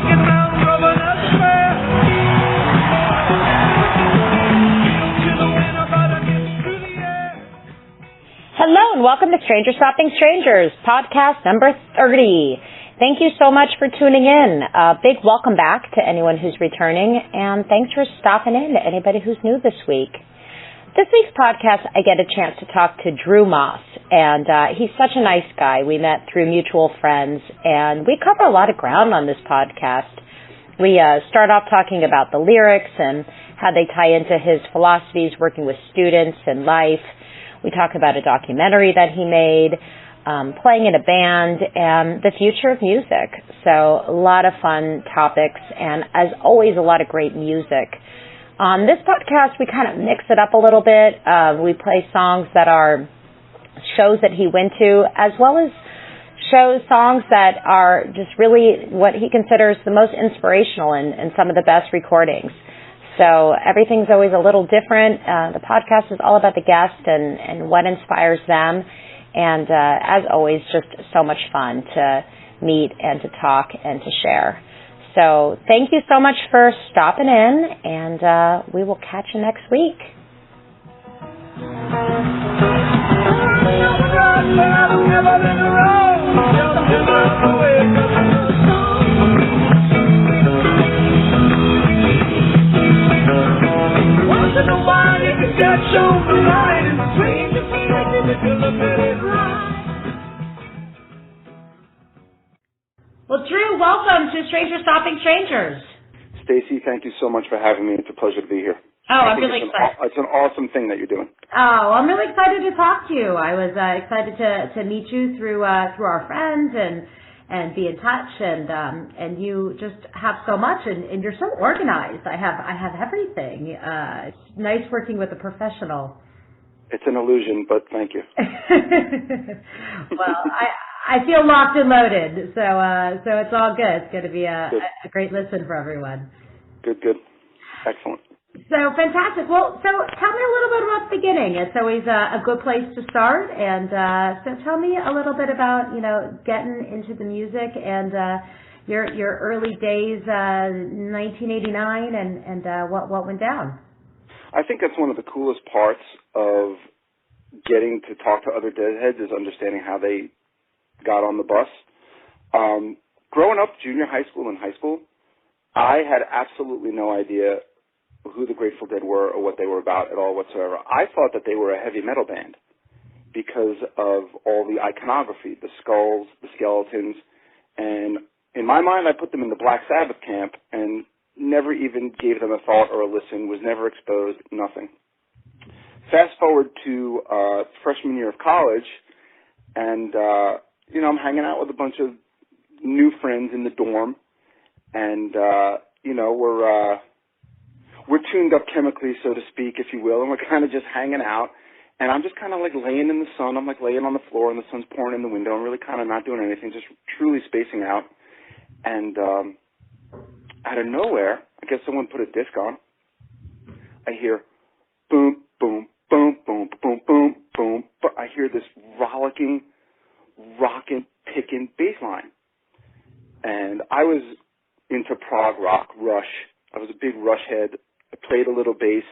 Hello and welcome to Stranger Stopping Strangers, podcast number 30. Thank you so much for tuning in. A big welcome back to anyone who's returning, and thanks for stopping in to anybody who's new this week. This week's podcast, I get a chance to talk to Drew Moss, and he's such a nice guy. We met through mutual friends, and we cover a lot of ground on this podcast. We start off talking about the lyrics and how they tie into his philosophies working with students and life. We talk about a documentary that he made, playing in a band, and the future of music. So a lot of fun topics, and as always, a lot of great music. On this podcast, we kind of mix it up a little bit. We play songs that are shows that he went to, as well as songs that are just really what he considers the most inspirational and some of the best recordings. So everything's always a little different. The podcast is all about the guest and what inspires them. And as always, just so much fun to meet and to talk and to share. So thank you so much for stopping in, and we will catch you next week. Well, Drew, welcome to Stranger Stopping Strangers. Stacy, thank you so much for having me. It's a pleasure to be here. Oh, I'm really excited. It's an awesome thing that you're doing. Oh, I'm really excited to talk to you. I was excited to meet you through our friends and be in touch, and you just have so much, and you're so organized. I have everything. It's nice working with a professional. It's an illusion, but thank you. Well, I feel locked and loaded, so it's all good. It's going to be a great listen for everyone. Good. Excellent. So fantastic. Well, so tell me a little bit about the beginning. It's always a good place to start, and so tell me a little bit about getting into the music and your early days, 1989, and what went down. I think that's one of the coolest parts of getting to talk to other Deadheads is understanding how they got on the bus. Growing up, junior high school and high school, I had absolutely no idea who the Grateful Dead were or what they were about at all whatsoever. I thought that they were a heavy metal band because of all the iconography, the skulls, the skeletons, and in my mind, I put them in the Black Sabbath camp and never even gave them a thought or a listen, was never exposed, nothing. Fast forward to freshman year of college, and I'm hanging out with a bunch of new friends in the dorm, and we're tuned up chemically, so to speak, if you will, and we're kind of just hanging out. And I'm just kind of like laying in the sun. I'm like laying on the floor, and the sun's pouring in the window. I'm really kind of not doing anything, just truly spacing out. And out of nowhere, I guess someone put a disc on. I hear boom, boom, boom, boom, boom, boom, boom. But I hear this rollicking, rocking, picking bass line. And I was into prog rock, Rush. I was a big Rush head. I played a little bass.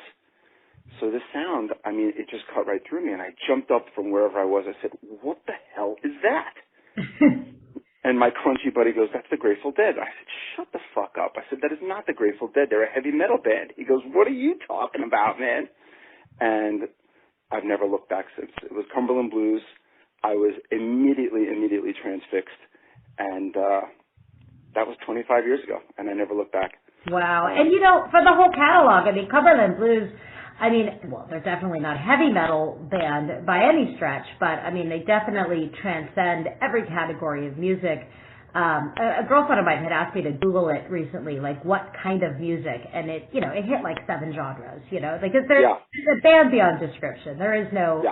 So this sound, it just cut right through me. And I jumped up from wherever I was. I said, what the hell is that? And my crunchy buddy goes, that's the Grateful Dead. I said, shut the fuck up. I said, that is not the Grateful Dead. They're a heavy metal band. He goes, what are you talking about, man? And I've never looked back since. It was Cumberland Blues. I was immediately transfixed. And that was 25 years ago, and I never looked back. Wow. And, for the whole catalog, Cumberland Blues, they're definitely not a heavy metal band by any stretch, but, they definitely transcend every category of music. A girlfriend of mine had asked me to Google it recently, like what kind of music, and it hit like 7 genres, because there's a band beyond description. There is no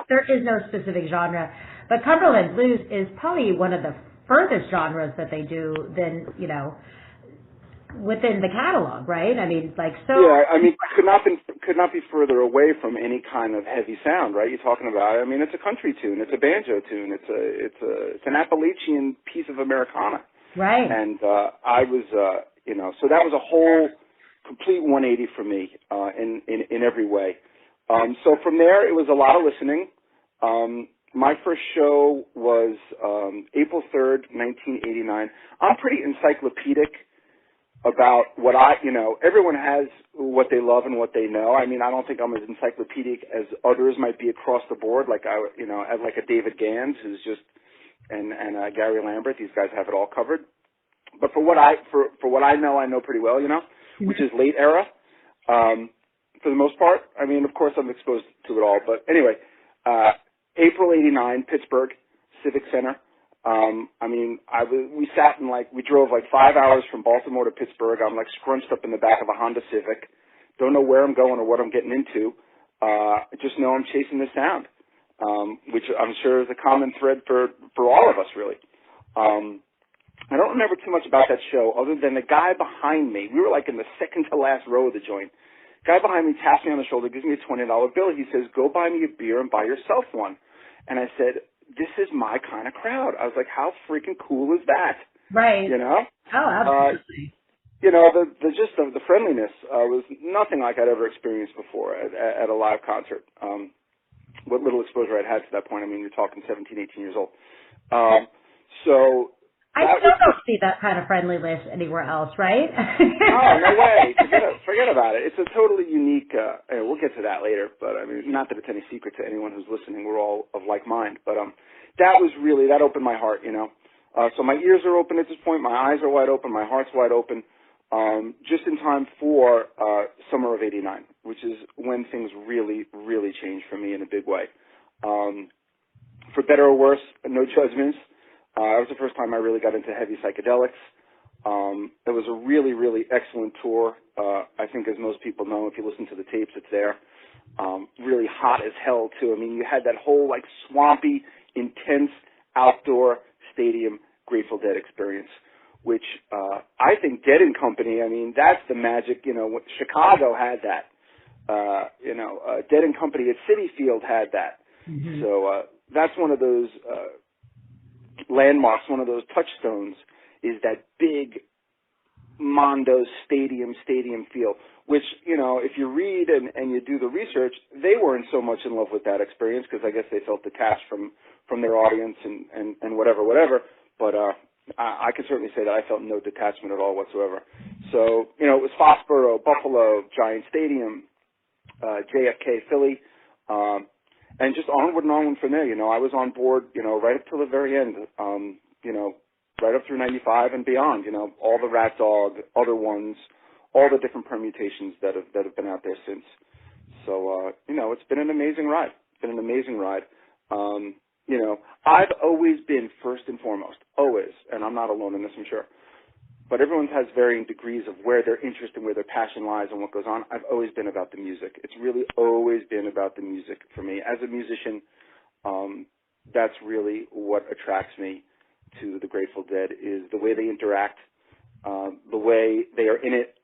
specific genre, but Cumberland Blues is probably one of the furthest genres that they do than, within the catalog, right? Could not be further away from any kind of heavy sound, right? You're talking about, it's a country tune, it's a banjo tune, it's an Appalachian piece of Americana. Right. And I was, So that was a whole complete 180 for me in every way. So from there, it was a lot of listening. My first show was April 3rd, 1989. I'm pretty encyclopedic about what everyone has what they love and what they know. I mean, I don't think I'm as encyclopedic as others might be across the board, like as like a David Gans, who's just, and Gary Lambert. These guys have it all covered. But for what I know pretty well, which is late era, for the most part. I mean, of course, I'm exposed to it all. But anyway, April '89, Pittsburgh Civic Center. We sat we drove 5 hours from Baltimore to Pittsburgh. I'm scrunched up in the back of a Honda Civic. Don't know where I'm going or what I'm getting into. Just know I'm chasing the sound, which I'm sure is a common thread for all of us, really. I don't remember too much about that show other than the guy behind me. We were in the second to last row of the joint. Guy behind me taps me on the shoulder, gives me a $20 bill. He says, "Go buy me a beer and buy yourself one." And I said, "This is my kind of crowd." I was like, how freaking cool is that? Right. Oh, absolutely. The friendliness was nothing like I'd ever experienced before at a live concert. What little exposure I'd had to that point. I mean, you're talking 17, 18 years old. I still don't see that kind of friendliness anywhere else, right? Oh, no way. Forget about it. It's a totally unique, we'll get to that later, but I mean, not that it's any secret to anyone who's listening. We're all of like mind. But that opened my heart, So my ears are open at this point. My eyes are wide open. My heart's wide open. Just in time for summer of '89, which is when things really, really changed for me in a big way. For better or worse, no judgments. That was the first time I really got into heavy psychedelics. It was a really, really excellent tour. I think, as most people know, if you listen to the tapes, it's there. Really hot as hell, too. I mean, you had that whole, swampy, intense, outdoor stadium Grateful Dead experience, which I think Dead and Company, I mean, that's the magic. Chicago had that. Dead and Company at Citi Field had that. Mm-hmm. So that's one of those landmarks, one of those touchstones, is that big Mondo stadium feel, which, if you read and you do the research, they weren't so much in love with that experience because I guess they felt detached from their audience and whatever. But I can certainly say that I felt no detachment at all whatsoever. So, it was Foxborough, Buffalo, Giant Stadium, JFK, Philly, and just onward and onward from there. I was on board, right up till the very end, right up through 95 and beyond, all the Rat Dog, other ones, all the different permutations that have been out there since. So, it's been an amazing ride. I've always been first and foremost, always, and I'm not alone in this, I'm sure, but everyone has varying degrees of where their interest and where their passion lies and what goes on. I've always been about the music. It's really always been about the music for me. As a musician, that's really what attracts me to the Grateful Dead, is the way they interact, the way they are in it.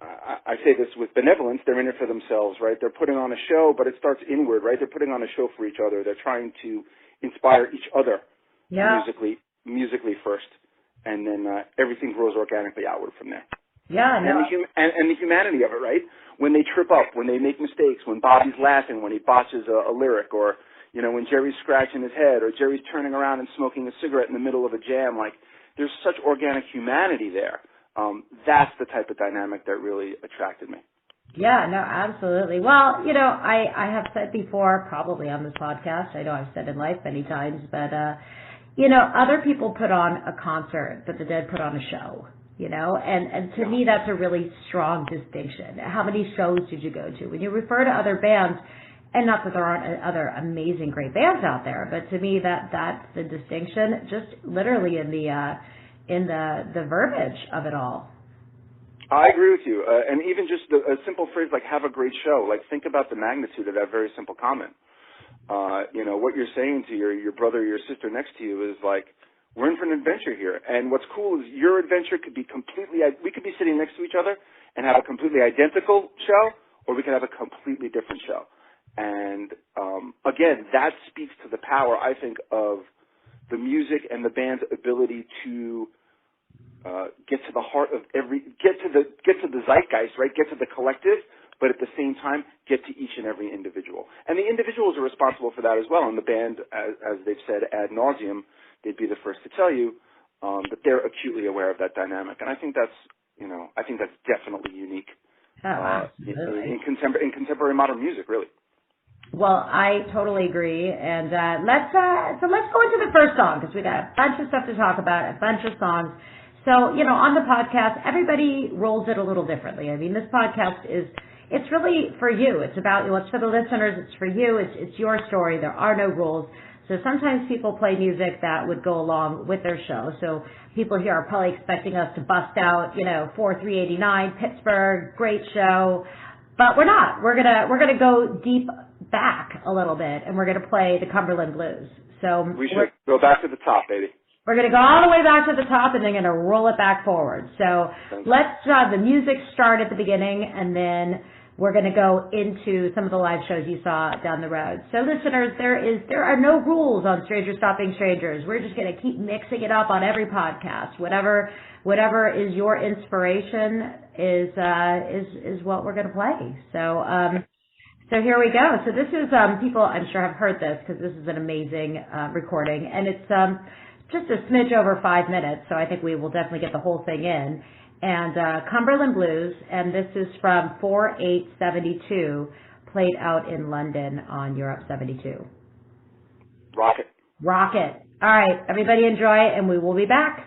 I say this with benevolence. They're in it for themselves, right? They're putting on a show, but it starts inward, right? They're putting on a show for each other. They're trying to inspire each other musically first, and then everything grows organically outward from there. Yeah, no. And the humanity of it, right? When they trip up, when they make mistakes, when Bobby's laughing, when he botches a lyric, or when Jerry's scratching his head, or Jerry's turning around and smoking a cigarette in the middle of a jam, there's such organic humanity there. That's the type of dynamic that really attracted me. Yeah, no, absolutely. Well, I have said before, probably on this podcast, I know I've said in life many times, but, other people put on a concert, but the Dead put on a show, and to me, that's a really strong distinction. How many shows did you go to? When you refer to other bands, and not that there aren't other amazing, great bands out there, but to me, that's the distinction, just literally in the verbiage of it all. I agree with you. And even just a simple phrase like "have a great show." Think about the magnitude of that very simple comment. What you're saying to your brother or your sister next to you is we're in for an adventure here. And what's cool is your adventure could be we could be sitting next to each other and have a completely identical show, or we could have a completely different show. And again, that speaks to the power, I think, of the music and the band's ability to get to the heart of get to the zeitgeist, right? Get to the collective, but at the same time, get to each and every individual. And the individuals are responsible for that as well. And the band, as they've said ad nauseum, they'd be the first to tell you that they're acutely aware of that dynamic. And I think that's definitely unique in contemporary modern music, really. Well, I totally agree. And let's go into the first song, because we got a bunch of stuff to talk about, a bunch of songs. So, on the podcast, everybody rolls it a little differently. I mean, this podcast it's really for you. It's for the listeners. It's for you. It's your story. There are no rules. So sometimes people play music that would go along with their show. So people here are probably expecting us to bust out, 4-3-89, Pittsburgh, great show. But we're not. We're gonna go deep back a little bit, and we're gonna play the Cumberland Blues. So we should go back to the top, baby. We're going to go all the way back to the top, and then going to roll it back forward. So let's the music start at the beginning, and then we're going to go into some of the live shows you saw down the road. So listeners, there are no rules on Strangers Stopping Strangers. We're just going to keep mixing it up on every podcast. Whatever is your inspiration is what we're going to play. So here we go. So this is people I'm sure have heard this, because this is an amazing recording, and it's just a smidge over 5 minutes, so I think we will definitely get the whole thing in. And Cumberland Blues, and this is from 4/8/72, played out in London on Europe 72. Rock it. Rock it. All right, everybody enjoy, and we will be back.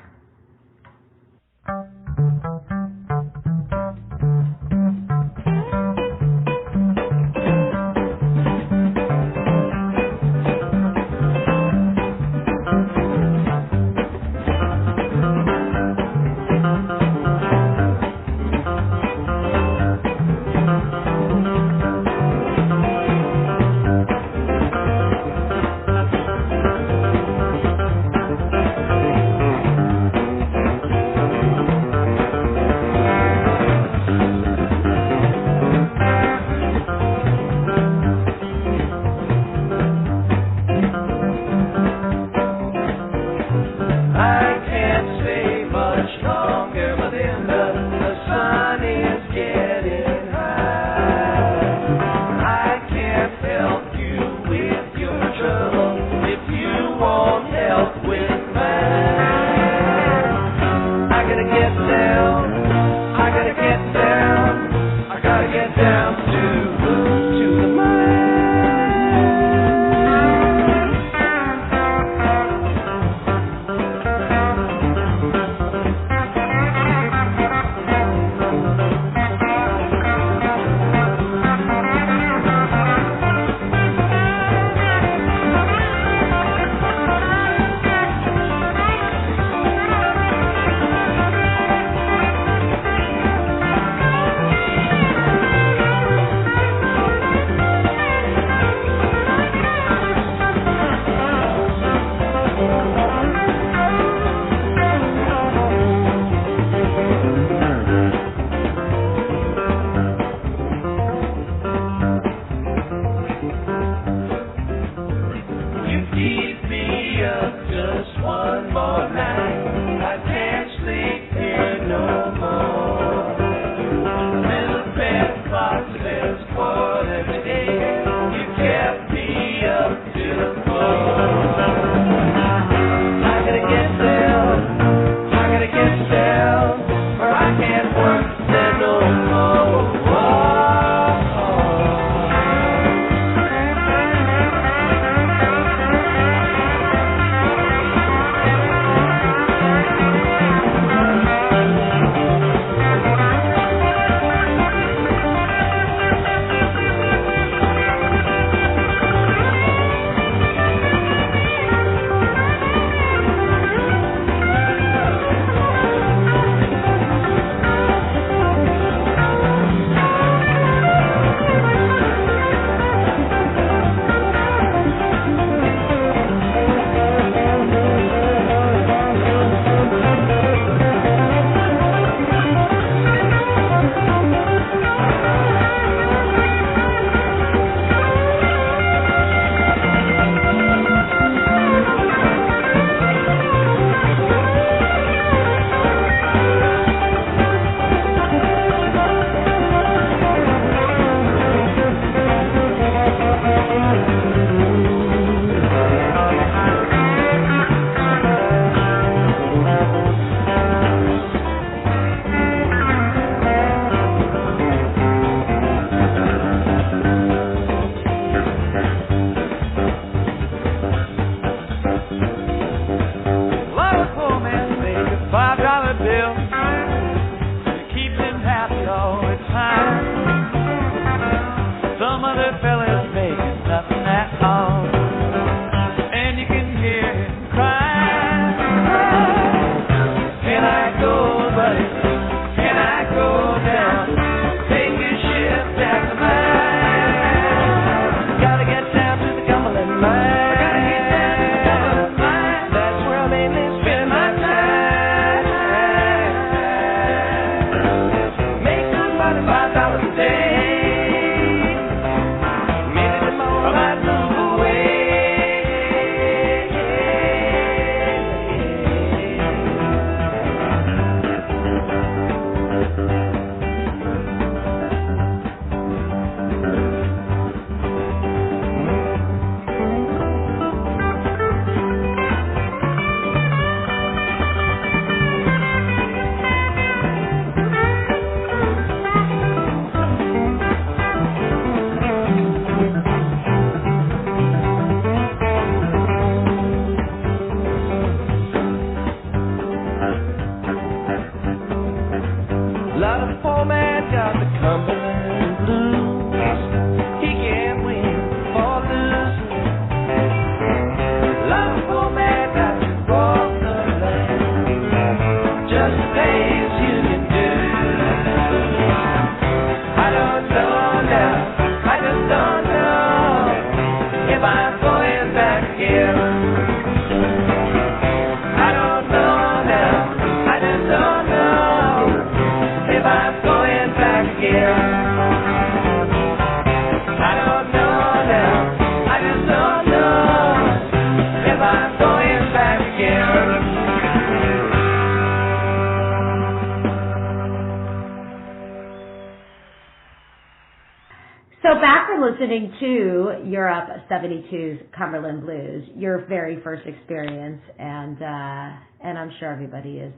listening to Europe 72's Cumberland Blues, your very first experience, and I'm sure everybody is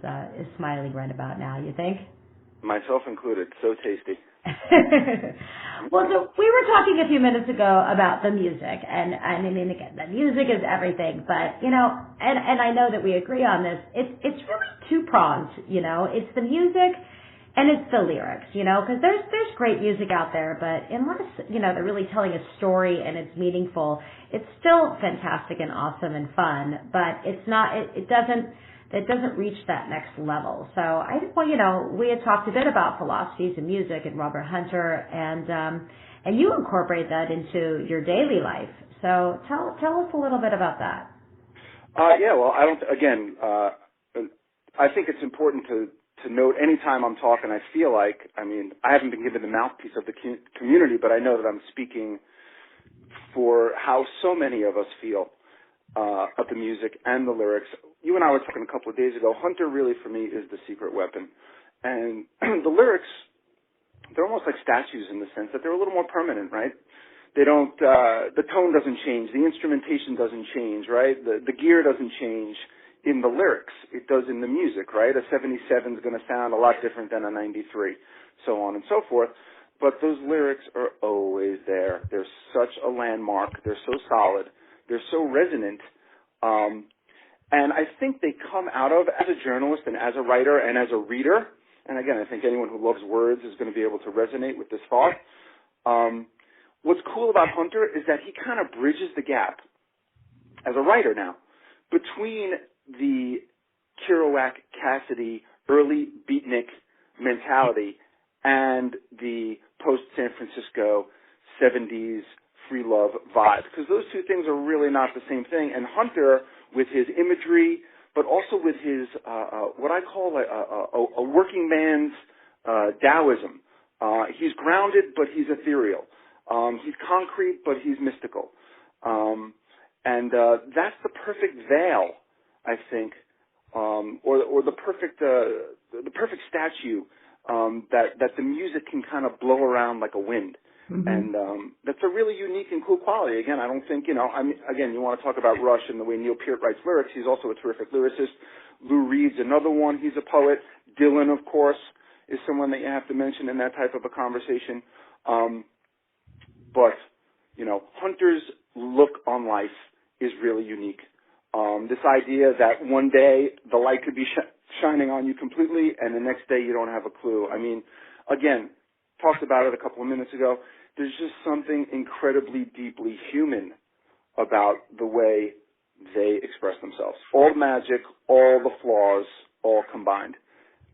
smiling right about now. You think? Myself included. So tasty. Well, so we were talking a few minutes ago about the music, and I mean, again, the music is everything, but, you know, and I know that we agree on this, it's really two-pronged, you know, it's the music and it's the lyrics, you know, because there's great music out there, but unless, you know, they're really telling a story and it's meaningful, it's still fantastic and awesome and fun, but it's not, it doesn't reach that next level. So well, you know, we had talked a bit about philosophies and music and Robert Hunter, and you incorporate that into your daily life. So tell us a little bit about that. Yeah, well, I think it's important to note anytime I'm talking, I feel like, I mean, I haven't been given the mouthpiece of the community, but I know that I'm speaking for how so many of us feel of the music and the lyrics. You and I were talking a couple of days ago. Hunter really, for me, is the secret weapon. And the lyrics, they're almost like statues in the sense that they're a little more permanent, right? They don't, the tone doesn't change. The instrumentation doesn't change, right? The gear doesn't change in the lyrics. It does in the music, right? A 77 is going to sound a lot different than a 93, so on and so forth. But those lyrics are always there. They're such a landmark. They're so solid. They're so resonant. And I think they come out of, as a journalist and as a writer and as a reader, and again, I think anyone who loves words is going to be able to resonate with this thought. What's cool about Hunter is that he kind of bridges the gap, as a writer now, between the Kerouac, Cassidy, early beatnik mentality and the post-San Francisco 70s free love vibe, because those two things are really not the same thing. And Hunter, with his imagery, but also with his what I call a working man's Taoism. He's grounded, but he's ethereal. He's concrete, but he's mystical. And that's the perfect veil, I think, or the perfect statue that the music can kind of blow around like a wind. Mm-hmm. And that's a really unique and cool quality. Again, I don't think, you know, again, you want to talk about Rush and the way Neil Peart writes lyrics. He's also a terrific lyricist. Lou Reed's another one. He's a poet. Dylan, of course, is someone that you have to mention in that type of a conversation. But, you know, Hunter's look on life is really unique. This idea that one day the light could be shining on you completely and the next day you don't have a clue. I mean, again, talked about it a couple of minutes ago. There's just something incredibly deeply human about the way they express themselves. All the magic, all the flaws, all combined.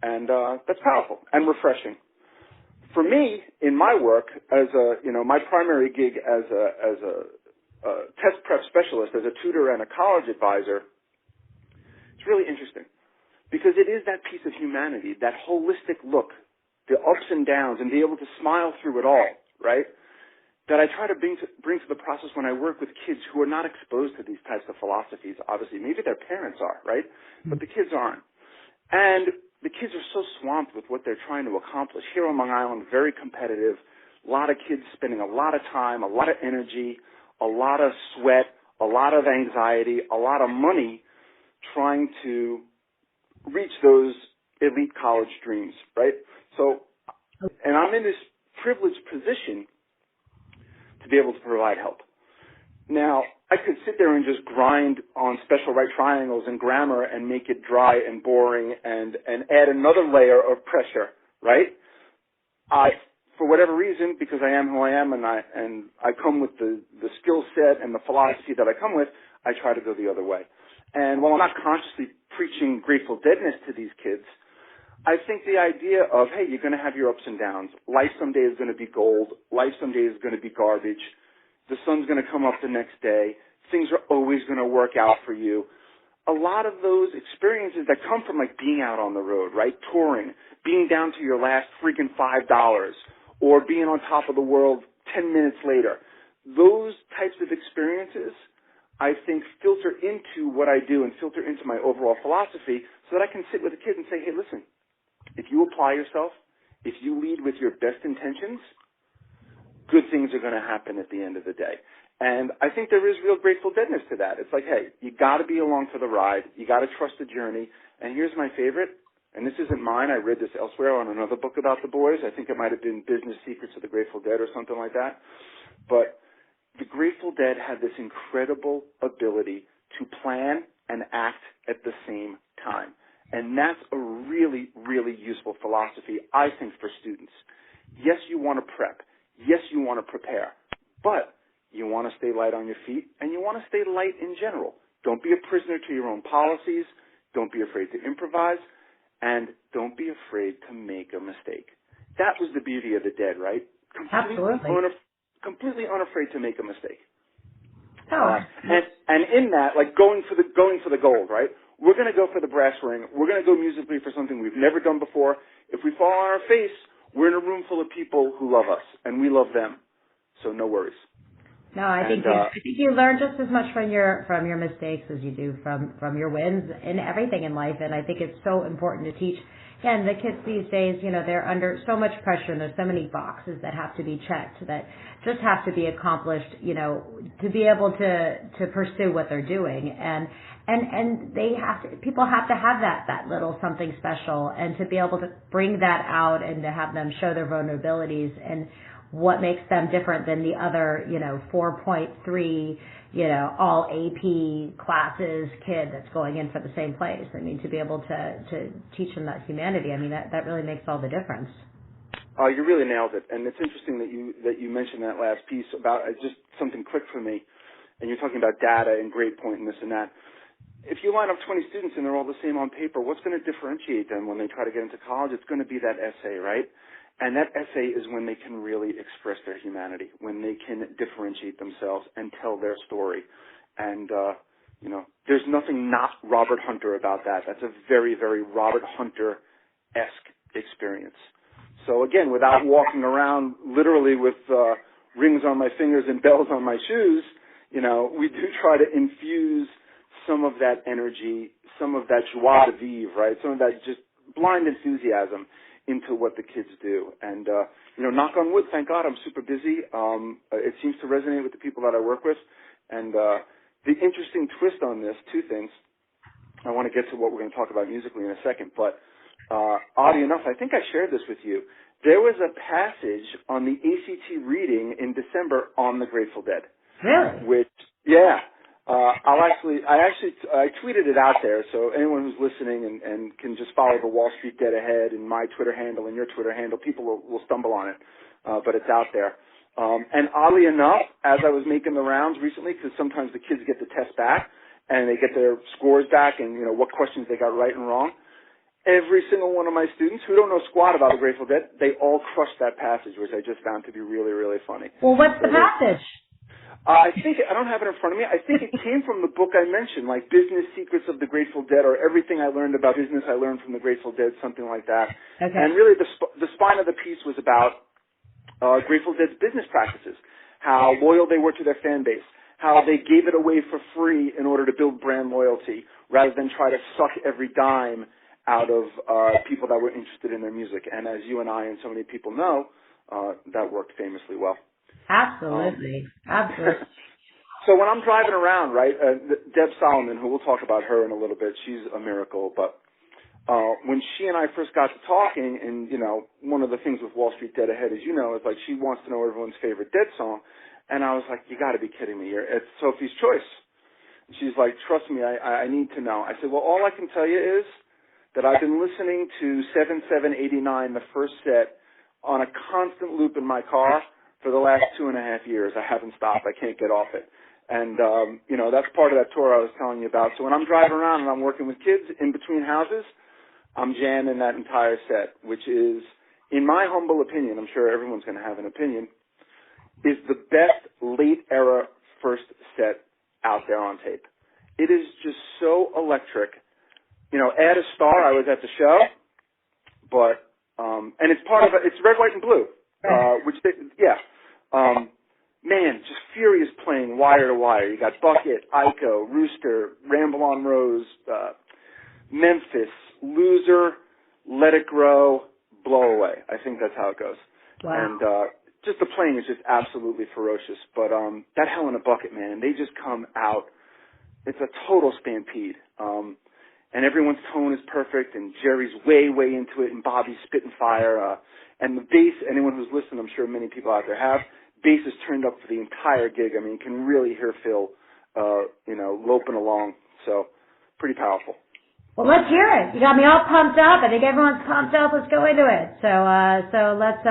And that's powerful and refreshing. For me, in my work, as my primary gig as a test prep specialist, as a tutor and a college advisor, it's really interesting because it is that piece of humanity, that holistic look, the ups and downs, and be able to smile through it all, right? That I try to bring to the process when I work with kids who are not exposed to these types of philosophies. Obviously, maybe their parents are, right? But the kids aren't. And the kids are so swamped with what they're trying to accomplish. Here on Long Island, very competitive, a lot of kids spending a lot of time, a lot of energy, a lot of sweat, a lot of anxiety, a lot of money trying to reach those elite college dreams, right? So, and I'm in this privileged position to be able to provide help. Now, I could sit there and just grind on special right triangles and grammar and make it dry and boring and add another layer of pressure, right? For whatever reason, because I am who I am and I come with the skill set and the philosophy that I come with, I try to go the other way. And while I'm not consciously preaching Grateful Deadness to these kids, I think the idea of, hey, you're going to have your ups and downs. Life someday is going to be gold. Life someday is going to be garbage. The sun's going to come up the next day. Things are always going to work out for you. A lot of those experiences that come from like being out on the road, right? Touring, being down to your last freaking $5 or being on top of the world 10 minutes later. Those types of experiences, I think, filter into what I do and filter into my overall philosophy so that I can sit with a kid and say, hey, listen, if you apply yourself, if you lead with your best intentions, good things are going to happen at the end of the day. And I think there is real Grateful Deadness to that. It's like, hey, you got to be along for the ride. You got to trust the journey. And here's my favorite, and this isn't mine. I read this elsewhere on another book about the boys. I think it might have been Business Secrets of the Grateful Dead or something like that. But the Grateful Dead had this incredible ability to plan and act at the same time. And that's a really, really useful philosophy, I think, for students. Yes, you want to prep. Yes, you want to prepare. But you want to stay light on your feet, and you want to stay light in general. Don't be a prisoner to your own policies. Don't be afraid to improvise. And don't be afraid to make a mistake. That was the beauty of the Dead, right? Completely unafraid to make a mistake. Oh. And in that, like going for the gold, right? We're going to go for the brass ring. We're going to go musically for something we've never done before. If we fall on our face, we're in a room full of people who love us, and we love them. So no worries. No, I think you learn just as much from your mistakes as you do from your wins in everything in life, and I think it's so important to teach. Again, the kids these days, they're under so much pressure, and there's so many boxes that have to be checked that just have to be accomplished, to be able to pursue what they're doing, and people have to have that little something special, and to be able to bring that out and to have them show their vulnerabilities and what makes them different than the other, 4.3, all AP classes kid that's going in for the same place. I mean, to be able to teach them that humanity, I mean, that really makes all the difference. You really nailed it. And it's interesting that you mentioned that last piece about just something clicked for me. And you're talking about data and grade point and this and that. If you line up 20 students and they're all the same on paper, what's going to differentiate them when they try to get into college? It's going to be that essay, right? And that essay is when they can really express their humanity, when they can differentiate themselves and tell their story. And, there's nothing not Robert Hunter about that. That's a very, very Robert Hunter-esque experience. So again, without walking around literally with rings on my fingers and bells on my shoes, we do try to infuse some of that energy, some of that joie de vivre, right? Some of that just blind enthusiasm into what the kids do. And, knock on wood, thank God I'm super busy. It seems to resonate with the people that I work with. And the interesting twist on this, two things. I want to get to what we're going to talk about musically in a second, but oddly enough, I think I shared this with you. There was a passage on the ACT reading in December on the Grateful Dead. Really? I tweeted it out there, so anyone who's listening and can just follow the Wall Street Dead Ahead and my Twitter handle and your Twitter handle, people will stumble on it, but it's out there. And oddly enough, as I was making the rounds recently, because sometimes the kids get the test back and they get their scores back and, what questions they got right and wrong, every single one of my students who don't know squat about the Grateful Dead, they all crushed that passage, which I just found to be really, really funny. Well, what's the passage? I don't have it in front of me. I think it came from the book I mentioned, like Business Secrets of the Grateful Dead, or Everything I Learned About Business I Learned from the Grateful Dead, something like that. Okay. And really the spine of the piece was about Grateful Dead's business practices, how loyal they were to their fan base, how they gave it away for free in order to build brand loyalty rather than try to suck every dime out of people that were interested in their music. And as you and I and so many people know, that worked famously well. Absolutely. So when I'm driving around, right, Deb Solomon, who we'll talk about her in a little bit, she's a miracle, but when she and I first got to talking, and, one of the things with Wall Street Dead Ahead, as you know, is like she wants to know everyone's favorite Dead song, and I was like, you got to be kidding me. It's Sophie's Choice. She's like, trust me, I need to know. I said, well, all I can tell you is that I've been listening to 7789, the first set, on a constant loop in my car for the last 2.5 years. I haven't stopped. I can't get off it. And, that's part of that tour I was telling you about. So when I'm driving around and I'm working with kids in between houses, I'm jamming that entire set, which is, in my humble opinion, I'm sure everyone's going to have an opinion, is the best late-era first set out there on tape. It is just so electric. Add a Star, I was at the show, but, and it's it's Red, White, and Blue. Just furious playing wire to wire. You got Bucket, Ico, Rooster, Ramble on Rose, Memphis, Loser, Let It Grow, Blow Away. I think that's how it goes. Wow. And just the playing is just absolutely ferocious. But that Hell in a Bucket, man, they just come out. It's a total stampede. And everyone's tone is perfect, and Jerry's way, way into it, and Bobby's spitting fire. And the bass, anyone who's listened, I'm sure many people out there have, bass is turned up for the entire gig. I mean, you can really hear Phil, loping along. So, pretty powerful. Well, let's hear it. You got me all pumped up. I think everyone's pumped up. Let's go into it. So let's,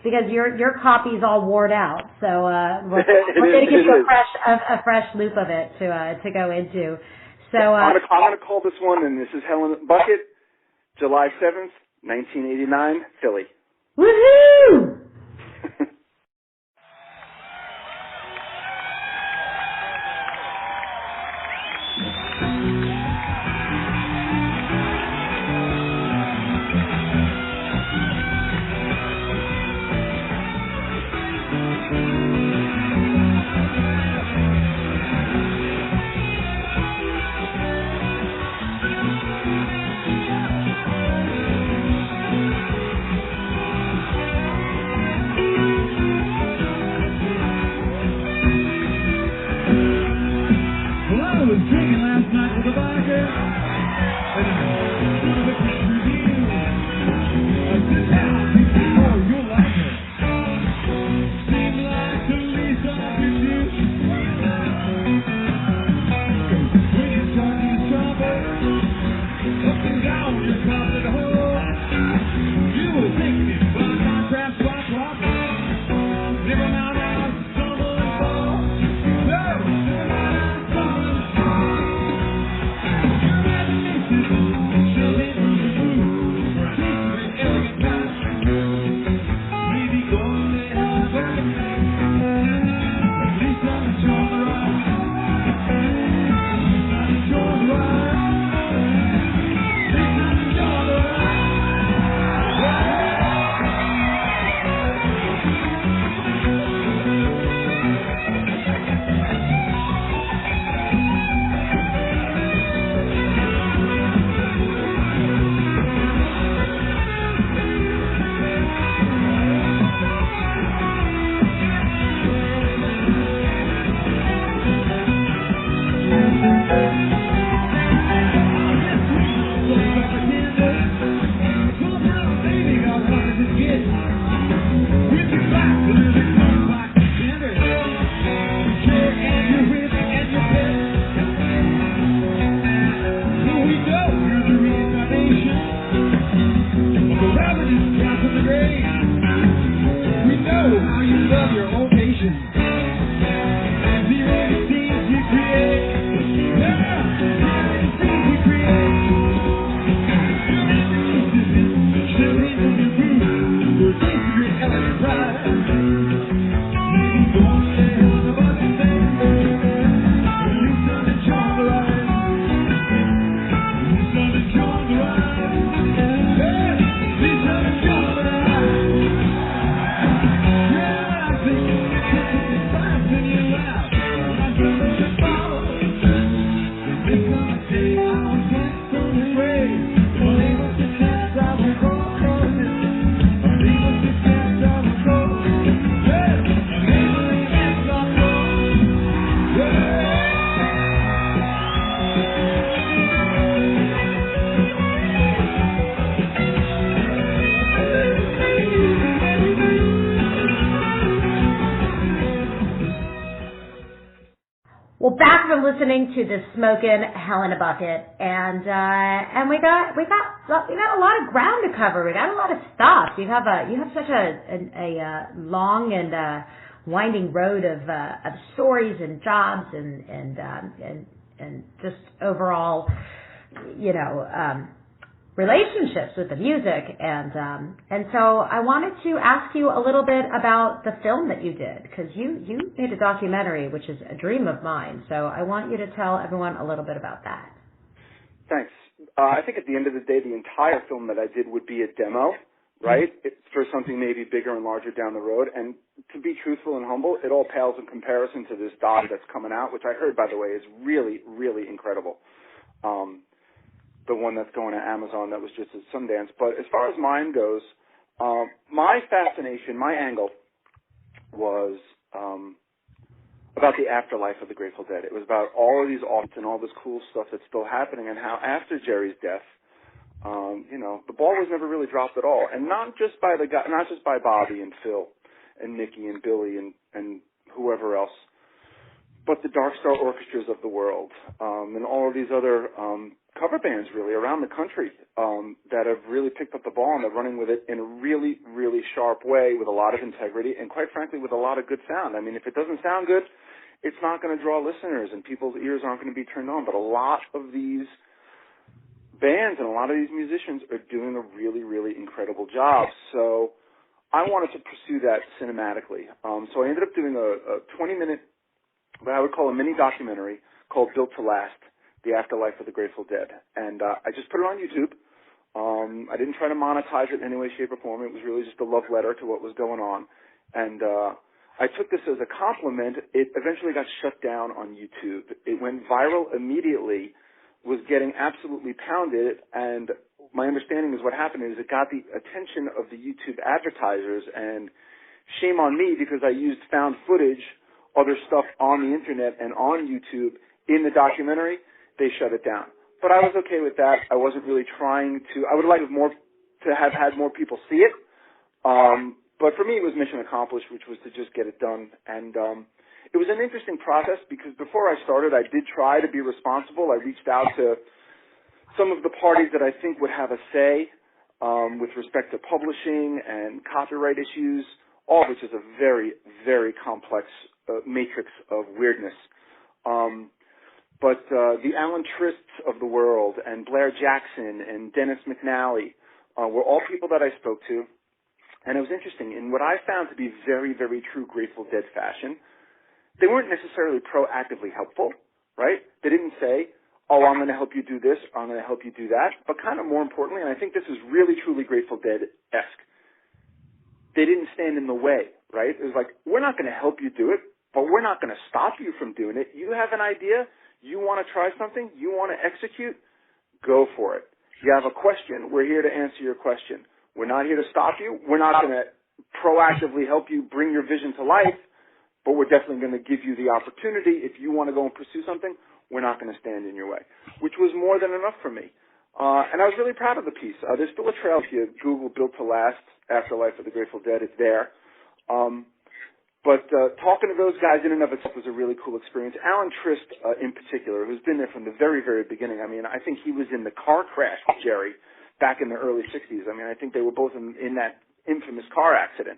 because your copy's all worn out. So, we're going to give you a fresh loop of it to go into. So, I'm going to call this one, and this is Hell in a Bucket, July 7th, 1989, Philly. Woohoo! Well, back from listening to the Smokin' Hell in a Bucket, and we got a lot of ground to cover. We got a lot of stuff. You have such a long and winding road of stories and jobs and just overall, relationships with the music, and so I wanted to ask you a little bit about the film that you did, because you made a documentary, which is a dream of mine. So I want you to tell everyone a little bit about that. Thanks. I think at the end of the day, the entire film that I did would be a demo, right? It's for something maybe bigger and larger down the road. And to be truthful and humble, it all pales in comparison to this doc that's coming out, which I heard, by the way, is really, really incredible. The one that's going to Amazon that was just at Sundance. But as far as mine goes, my fascination, my angle was about the afterlife of the Grateful Dead. It was about all of these arts and all this cool stuff that's still happening, and how after Jerry's death, the ball was never really dropped at all, and not just by Bobby and Phil and Mickey and Billy and whoever else, but the Dark Star orchestras of the world, and all of these other cover bands really around the country that have really picked up the ball and are running with it in a really, really sharp way with a lot of integrity and, quite frankly, with a lot of good sound. I mean, if it doesn't sound good, it's not going to draw listeners and people's ears aren't going to be turned on. But a lot of these bands and a lot of these musicians are doing a really, really incredible job. So I wanted to pursue that cinematically. So I ended up doing a 20-minute, what I would call a mini documentary called Built to Last, The Afterlife of the Grateful Dead. And I just put it on YouTube. I didn't try to monetize it in any way, shape, or form. It was really just a love letter to what was going on. And I took this as a compliment. It eventually got shut down on YouTube. It went viral immediately, was getting absolutely pounded, and my understanding is what happened is it got the attention of the YouTube advertisers, and shame on me because I used found footage, other stuff on the internet and on YouTube in the documentary. They shut it down. But I was okay with that. I wasn't really trying to. I would like to have had more people see it. But for me, it was mission accomplished, which was to just get it done. And it was an interesting process because before I started, I did try to be responsible. I reached out to some of the parties that I think would have a say with respect to publishing and copyright issues, all of which is a very, very complex matrix of weirdness. But the Alan Trists of the world and Blair Jackson and Dennis McNally were all people that I spoke to. And it was interesting. In what I found to be very, very true Grateful Dead fashion, they weren't necessarily proactively helpful, right? They didn't say, oh, I'm going to help you do this, or I'm going to help you do that. But kind of more importantly, and I think this is really, truly Grateful Dead-esque, they didn't stand in the way, right? It was like, we're not going to help you do it, but we're not going to stop you from doing it. You have an idea, you want to try something, you want to execute, go for it. You have a question, we're here to answer your question. We're not here to stop you. We're not going to proactively help you bring your vision to life, but we're definitely going to give you the opportunity. If you want to go and pursue something, we're not going to stand in your way, which was more than enough for me. And I was really proud of the piece. There's still a trail if you Google Built to Last, Afterlife of the Grateful Dead. It's there. But talking to those guys in and of itself was a really cool experience. Alan Trist, in particular, who's been there from the very, very beginning. I mean, I think he was in the car crash with Jerry back in the early 60s. I mean, I think they were both in that infamous car accident.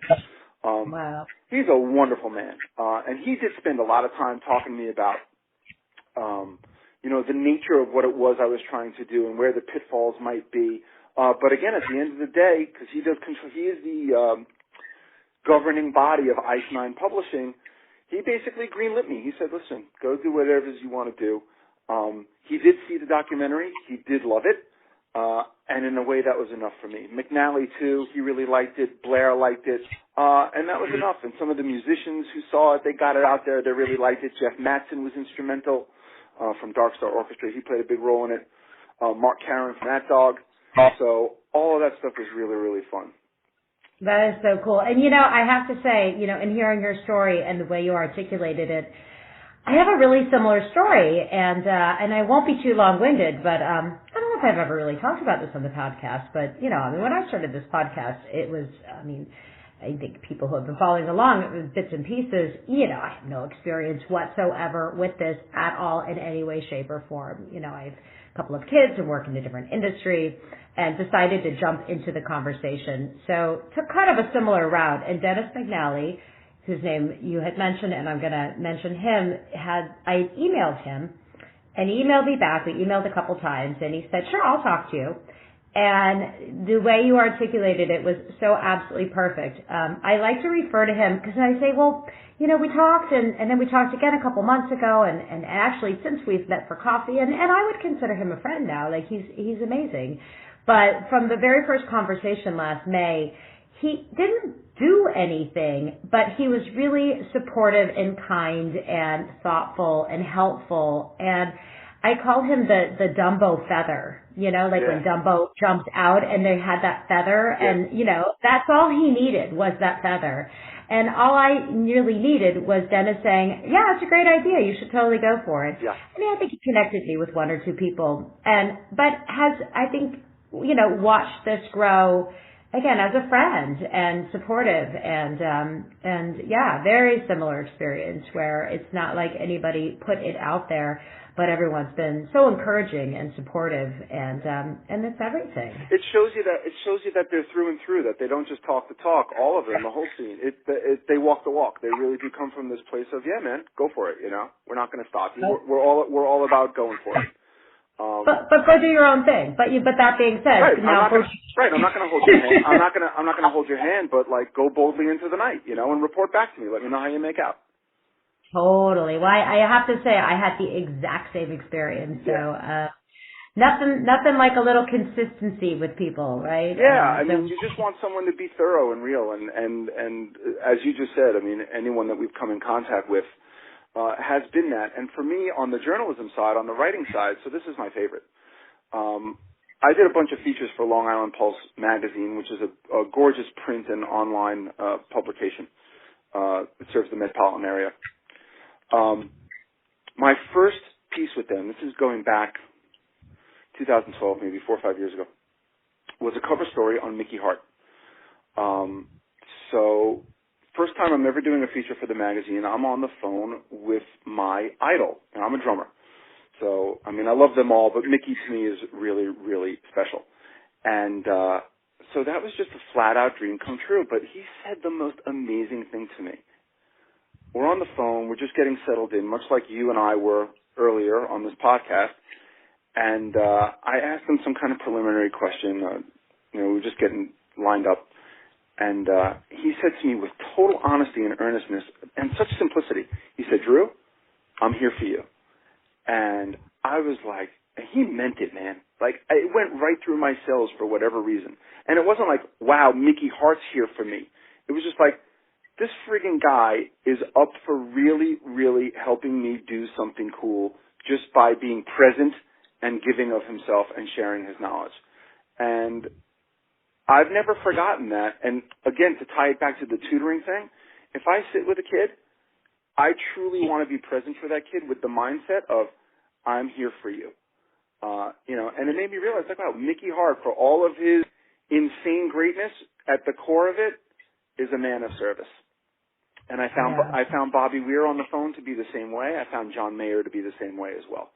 Wow. He's a wonderful man. And he did spend a lot of time talking to me about, the nature of what it was I was trying to do and where the pitfalls might be. But again, at the end of the day, because he is the governing body of Ice 9 Publishing, he basically greenlit me. He said, listen, go do whatever it is you want to do. He did see the documentary. He did love it. And in a way, that was enough for me. McNally, too, he really liked it. Blair liked it. And that was enough. And some of the musicians who saw it, they got it out there. They really liked it. Jeff Mattson was instrumental from Dark Star Orchestra. He played a big role in it. Mark Caron from That Dog. So all of that stuff was really, really fun. That is so cool. And, I have to say, in hearing your story and the way you articulated it, I have a really similar story, and I won't be too long-winded, but I don't know if I've ever really talked about this on the podcast, but, when I started this podcast, it was, I think people who have been following along with bits and pieces, I have no experience whatsoever with this at all in any way, shape, or form. I have a couple of kids and work in a different industry and decided to jump into the conversation. So took kind of a similar route, and Dennis McNally, whose name you had mentioned, and I'm going to mention him, I emailed him, and he emailed me back. We emailed a couple times, and he said, sure, I'll talk to you. And the way you articulated it was so absolutely perfect. I like to refer to him because I say, well, we talked, and then we talked again a couple months ago, and actually since we've met for coffee, and I would consider him a friend now. Like, he's amazing. But from the very first conversation last May, he didn't do anything, but he was really supportive and kind and thoughtful and helpful. And I call him the Dumbo feather, like when Dumbo jumped out and they had that feather and, that's all he needed was that feather. And all I really needed was Dennis saying, yeah, it's a great idea. You should totally go for it. Yeah. I mean, I think he connected me with one or two people but has, I think, watched this grow again as a friend and supportive and very similar experience where it's not like anybody put it out there, but everyone's been so encouraging and supportive and it's everything. It shows you that they're through and through, that they don't just talk the talk, all of them, the whole scene. They walk the walk. They really do come from this place of, yeah, man, go for it, We're not going to stop you. We're all about going for it. But go do your own thing. But that being said, I'm not going to hold your hand. I'm not going to hold your hand, but like go boldly into the night, and report back to me. Let me know how you make out. Totally. Well, I have to say I had the exact same experience. So nothing like a little consistency with people, right? Yeah, you just want someone to be thorough and real, and as you just said, anyone that we've come in contact with has been that. And for me, on the journalism side, on the writing side, so this is my favorite. I did a bunch of features for Long Island Pulse magazine, which is a gorgeous print and online publication. It serves the metropolitan area. My first piece with them, this is going back 2012, maybe 4 or 5 years ago, was a cover story on Mickey Hart. So first time I'm ever doing a feature for the magazine, I'm on the phone with my idol, and I'm a drummer. So, I love them all, but Mickey to me is really, really special. And so that was just a flat-out dream come true, but he said the most amazing thing to me. We're on the phone. We're just getting settled in, much like you and I were earlier on this podcast. And I asked him some kind of preliminary question. We were just getting lined up. And he said to me with total honesty and earnestness and such simplicity, he said, Drew, I'm here for you. And I was like, he meant it, man. Like, it went right through my cells for whatever reason. And it wasn't like, wow, Mickey Hart's here for me. It was just like, this friggin' guy is up for really, really helping me do something cool just by being present and giving of himself and sharing his knowledge. And I've never forgotten that. And again, to tie it back to the tutoring thing, if I sit with a kid, I truly want to be present for that kid with the mindset of, I'm here for you. And it made me realize, like, wow, Mickey Hart, for all of his insane greatness, at the core of it is a man of service. And I found Bobby Weir on the phone to be the same way. I found John Mayer to be the same way as well.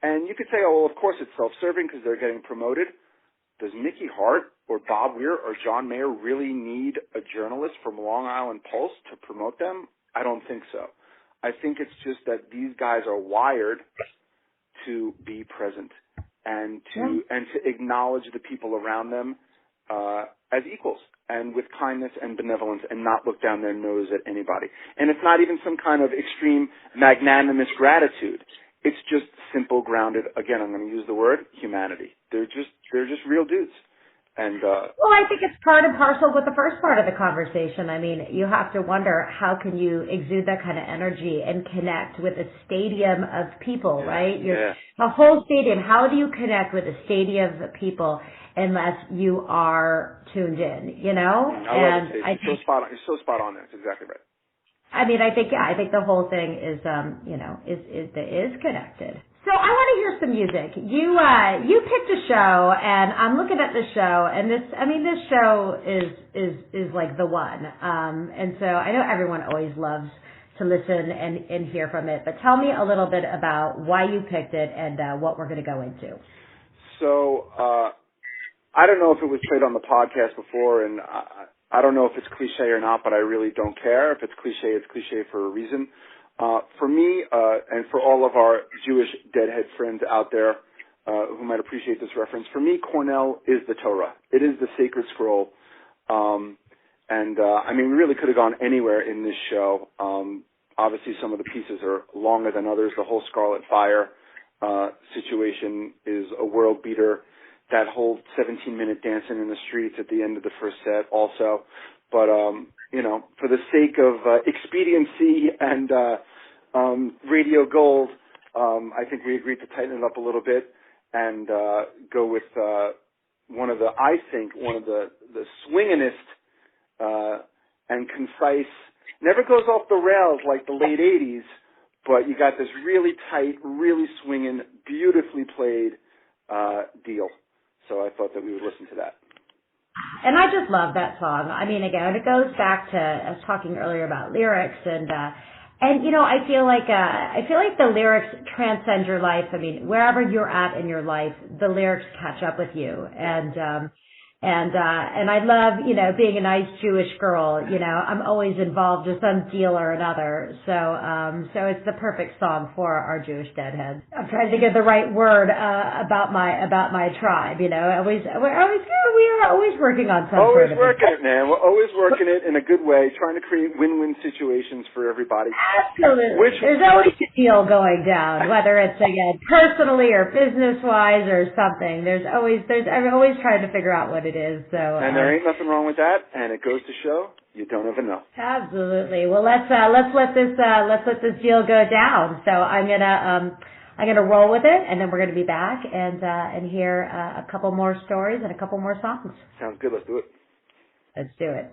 And you could say, oh, well, of course it's self-serving because they're getting promoted. Does Mickey Hart or Bob Weir or John Mayer really need a journalist from Long Island Pulse to promote them? I don't think so. I think it's just that these guys are wired to be present and to acknowledge the people around them as equals and with kindness and benevolence and not look down their nose at anybody. And it's not even some kind of extreme magnanimous gratitude. It's just simple, grounded, again, I'm going to use the word, humanity. They're just real dudes. And well, I think it's part and parcel with the first part of the conversation. You have to wonder, how can you exude that kind of energy and connect with a stadium of people, right? A whole stadium. How do you connect with a stadium of people unless you are tuned in, I love it. You're so spot on there. It's exactly right. I think the whole thing is connected. So I want to hear some music. You picked a show, and I'm looking at the show, and this show is like the one. And so I know everyone always loves to listen and hear from it, but tell me a little bit about why you picked it and what we're going to go into. So I don't know if it was played on the podcast before, and I don't know if it's cliche or not, but I really don't care. If it's cliche for a reason. For me, and for all of our Jewish deadhead friends out there who might appreciate this reference, for me, Cornell is the Torah. It is the sacred scroll. We really could have gone anywhere in this show. Obviously, some of the pieces are longer than others. The whole Scarlet Fire situation is a world beater. That whole 17-minute dancing in the streets at the end of the first set also. But, for the sake of expediency and radio gold, I think we agreed to tighten it up a little bit and go with one of the swinginest and concise, never goes off the rails like the late 80s, but you got this really tight, really swinging, beautifully played deal. So I thought that we would listen to that. And I just love that song. I mean, again, it goes back to, I was talking earlier about lyrics, and you know, I feel like the lyrics transcend your life. I mean, wherever you're at in your life, the lyrics catch up with you. And I love, you know, being a nice Jewish girl, you know, I'm always involved with some deal or another. So it's the perfect song for our Jewish deadheads. I'm trying to think of the right word, about my tribe, you know. We are always working on something. Always working it, man. We're always working it in a good way, trying to create win-win situations for everybody. Absolutely. There's always a deal going down, whether it's, again, personally or business-wise or something. I'm always trying to figure out what it is. So, and there ain't nothing wrong with that, and it goes to show you don't ever know. Absolutely. Well, let's let this deal go down. So I'm gonna roll with it, and then we're gonna be back and hear a couple more stories and a couple more songs. Sounds good. Let's do it. Let's do it.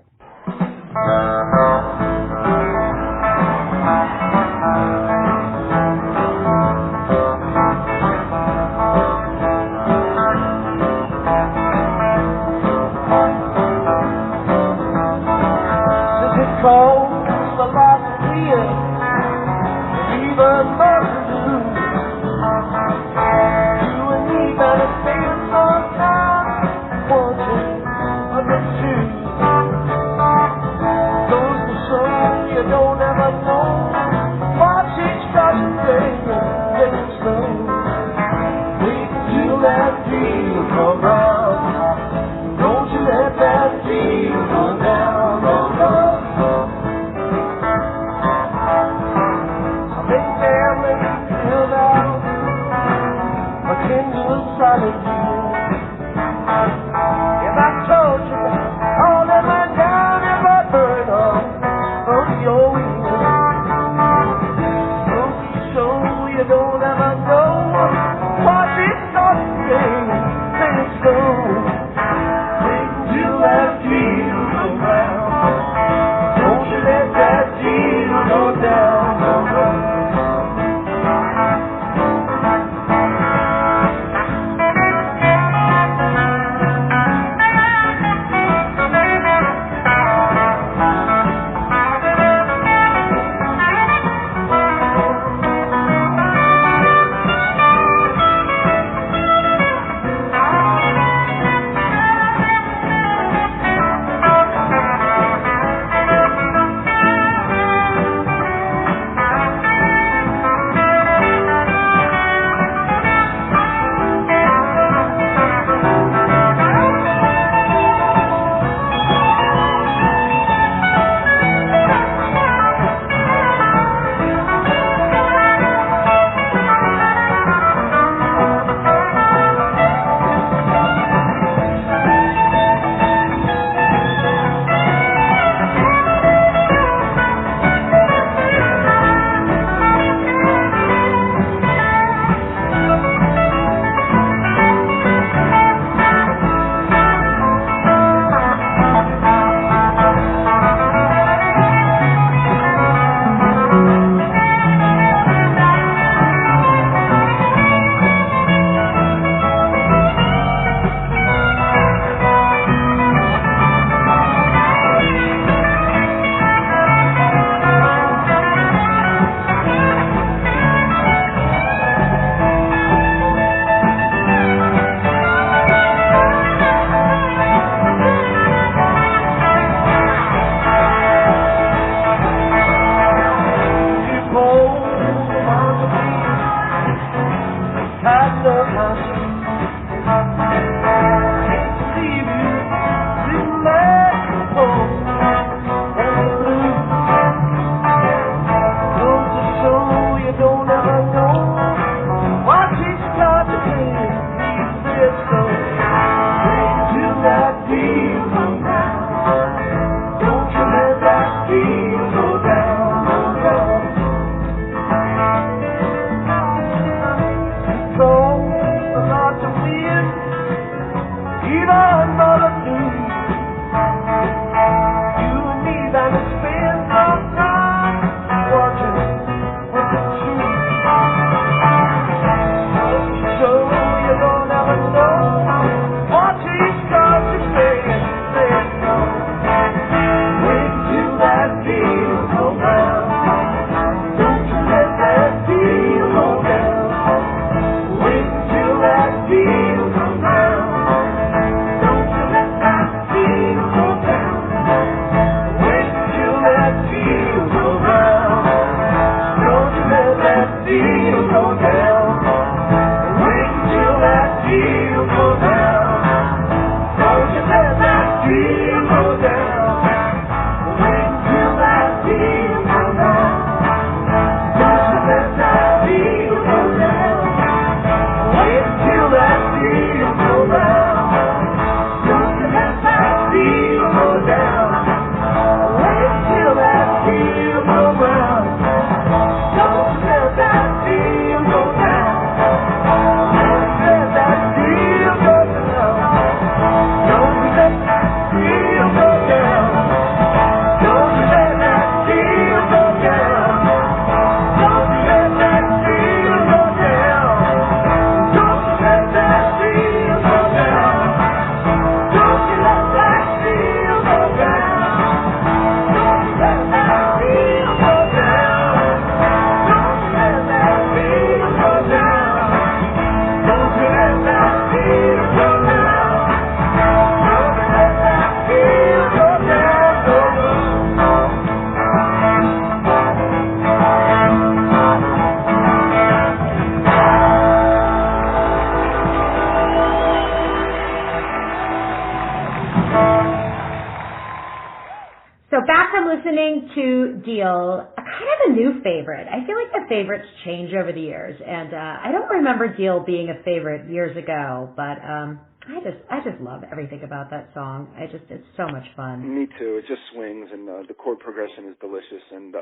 listening to Deal, kind of a new favorite. I feel like the favorites change over the years, and I don't remember Deal being a favorite years ago, but I just love everything about that song. It's so much fun. Me too. It just swings, and the chord progression is delicious, and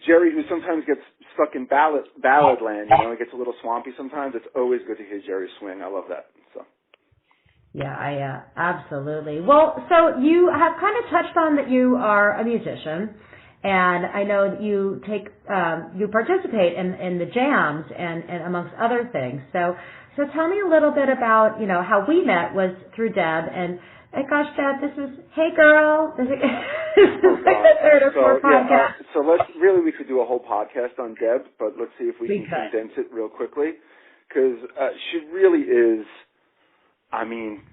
Jerry, who sometimes gets stuck in ballad land, it gets a little swampy sometimes. It's always good to hear Jerry swing. I love that. So. Yeah, I absolutely. Well, so you have kind of touched on that you are a musician, and I know that you participate in the jams and amongst other things. So tell me a little bit about how we met was through Deb, and gosh, Deb, this was hey girl. This is like the third or fourth podcast. So we could do a whole podcast on Deb, but let's see if we can condense it real quickly, because she really is. I mean,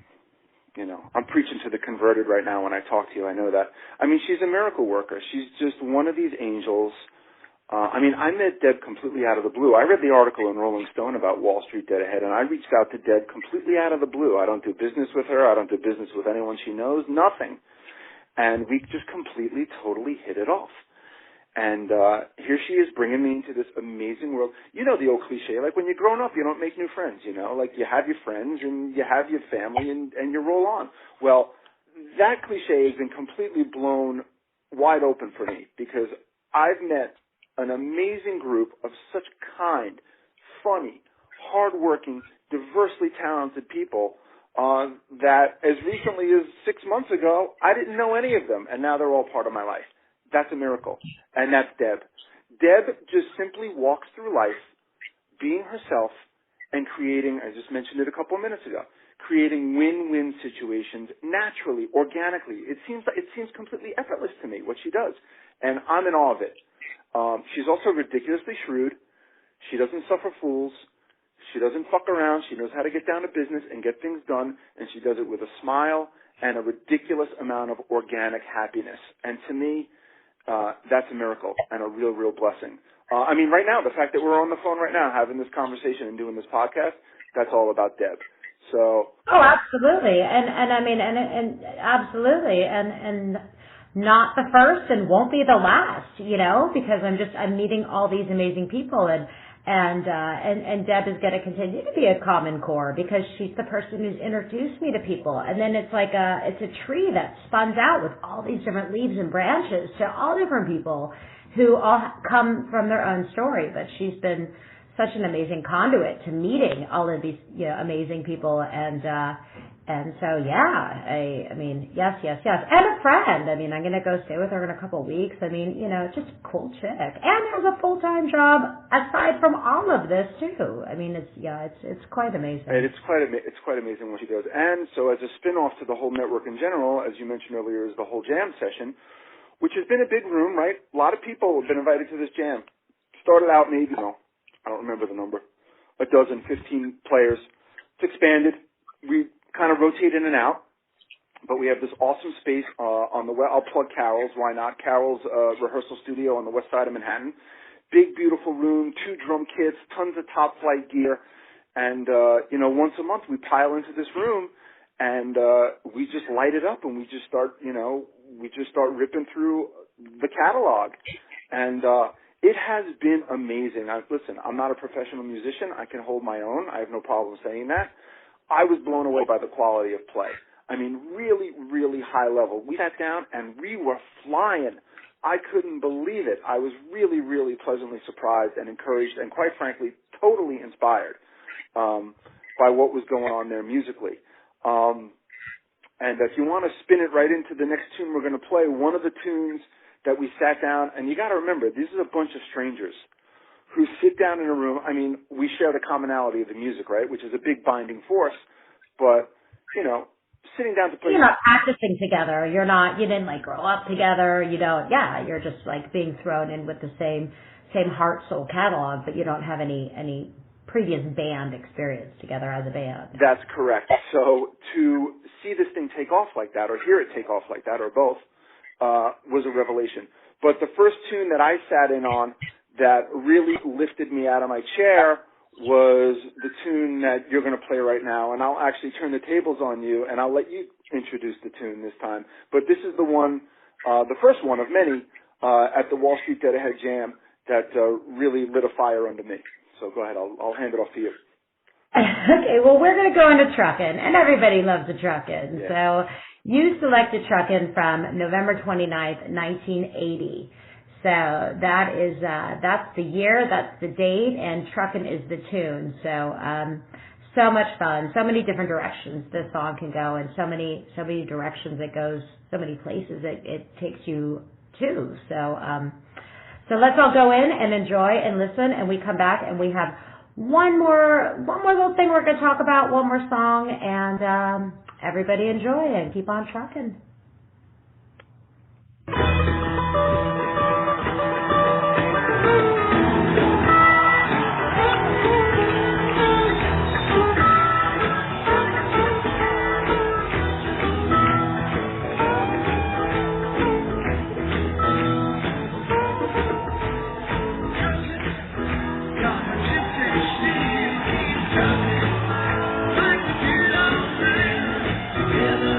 I'm preaching to the converted right now when I talk to you. I know that. I mean, she's a miracle worker. She's just one of these angels. I met Deb completely out of the blue. I read the article in Rolling Stone about Wall Street Dead Ahead, and I reached out to Deb completely out of the blue. I don't do business with her. I don't do business with anyone she knows, nothing. And we just completely, totally hit it off. And here she is bringing me into this amazing world. You know the old cliche, like when you're growing up, you don't make new friends, like you have your friends and you have your family and you roll on. Well, that cliche has been completely blown wide open for me, because I've met an amazing group of such kind, funny, hardworking, diversely talented people that as recently as 6 months ago, I didn't know any of them, and now they're all part of my life. That's a miracle. And that's Deb. Deb just simply walks through life being herself and creating, I just mentioned it a couple of minutes ago, creating win-win situations naturally, organically. It seems completely effortless to me what she does. And I'm in awe of it. She's also ridiculously shrewd. She doesn't suffer fools. She doesn't fuck around. She knows how to get down to business and get things done, and she does it with a smile and a ridiculous amount of organic happiness. And to me, that's a miracle and a real, real blessing. Right now, the fact that we're on the phone right now having this conversation and doing this podcast, that's all about Deb. So. Oh, absolutely. And absolutely. And not the first and won't be the last, because I'm meeting all these amazing people, and Deb is going to continue to be a Common Core because she's the person who's introduced me to people. And then it's like it's a tree that spuns out with all these different leaves and branches to all different people who all come from their own story. But she's been such an amazing conduit to meeting all of these amazing people, and so yes. And a friend. I'm going to go stay with her in a couple of weeks. Just a cool chick. And has a full-time job aside from all of this too. It's quite amazing. It's quite amazing what she does. And so as a spin-off to the whole network in general, as you mentioned earlier, is the whole jam session, which has been a big room, right? A lot of people have been invited to this jam. Started out maybe, I don't remember the number, 15 players. It's expanded. We kind of rotate in and out, but we have this awesome space on the west. I'll plug Carol's, why not? Carol's rehearsal studio on the west side of Manhattan. Big, beautiful room, 2 drum kits, tons of top flight gear, and once a month we pile into this room, and we just light it up, and we just start ripping through the catalog, and it has been amazing. Listen, I'm not a professional musician. I can hold my own. I have no problem saying that. I was blown away by the quality of play. Really, really high level. We sat down and we were flying. I couldn't believe it. I was really, really pleasantly surprised and encouraged and, quite frankly, totally inspired by what was going on there musically. And if you want to spin it right into the next tune we're going to play, one of the tunes that we sat down, and you got to remember, this is a bunch of strangers who sit down in a room. We share the commonality of the music, right, which is a big binding force, but, sitting down to play. You're not practicing together. You didn't grow up together. You're just being thrown in with the same heart, soul catalog, but you don't have any previous band experience together as a band. That's correct. So to see this thing take off like that, or hear it take off like that, or both, was a revelation. But the first tune that I sat in on that really lifted me out of my chair was the tune that you're going to play right now, and I'll actually turn the tables on you, and I'll let you introduce the tune this time. But this is the one the first one of many at the Wall Street Dead Ahead Jam that really lit a fire under me. So go ahead, I'll hand it off to you. Okay, well, we're going to go into Truckin, and everybody loves the Truckin. Yeah. So you selected Truckin from November 29th, 1980. So that's the year, that's the date, and Truckin is the tune. So so much fun, so many different directions this song can go, and so many directions it goes, so many places it takes you to. So let's all go in and enjoy and listen, and we come back and we have one more little thing we're going to talk about, one more song, and everybody enjoy and keep on trucking. Together,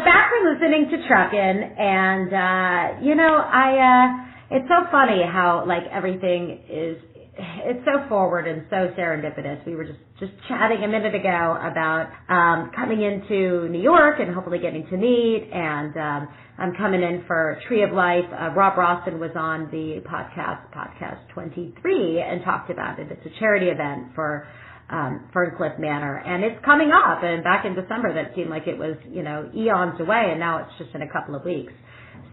back we're listening to Truckin, and it's so funny how like everything it's so forward and so serendipitous. We were just chatting a minute ago about coming into New York and hopefully getting to meet, and I'm coming in for Tree of Life. Rob Rawson was on the podcast 23, and talked about it. It's a charity event for Ferncliff Manor, and it's coming up. And back in December, that seemed like it was, eons away, and now it's just in a couple of weeks.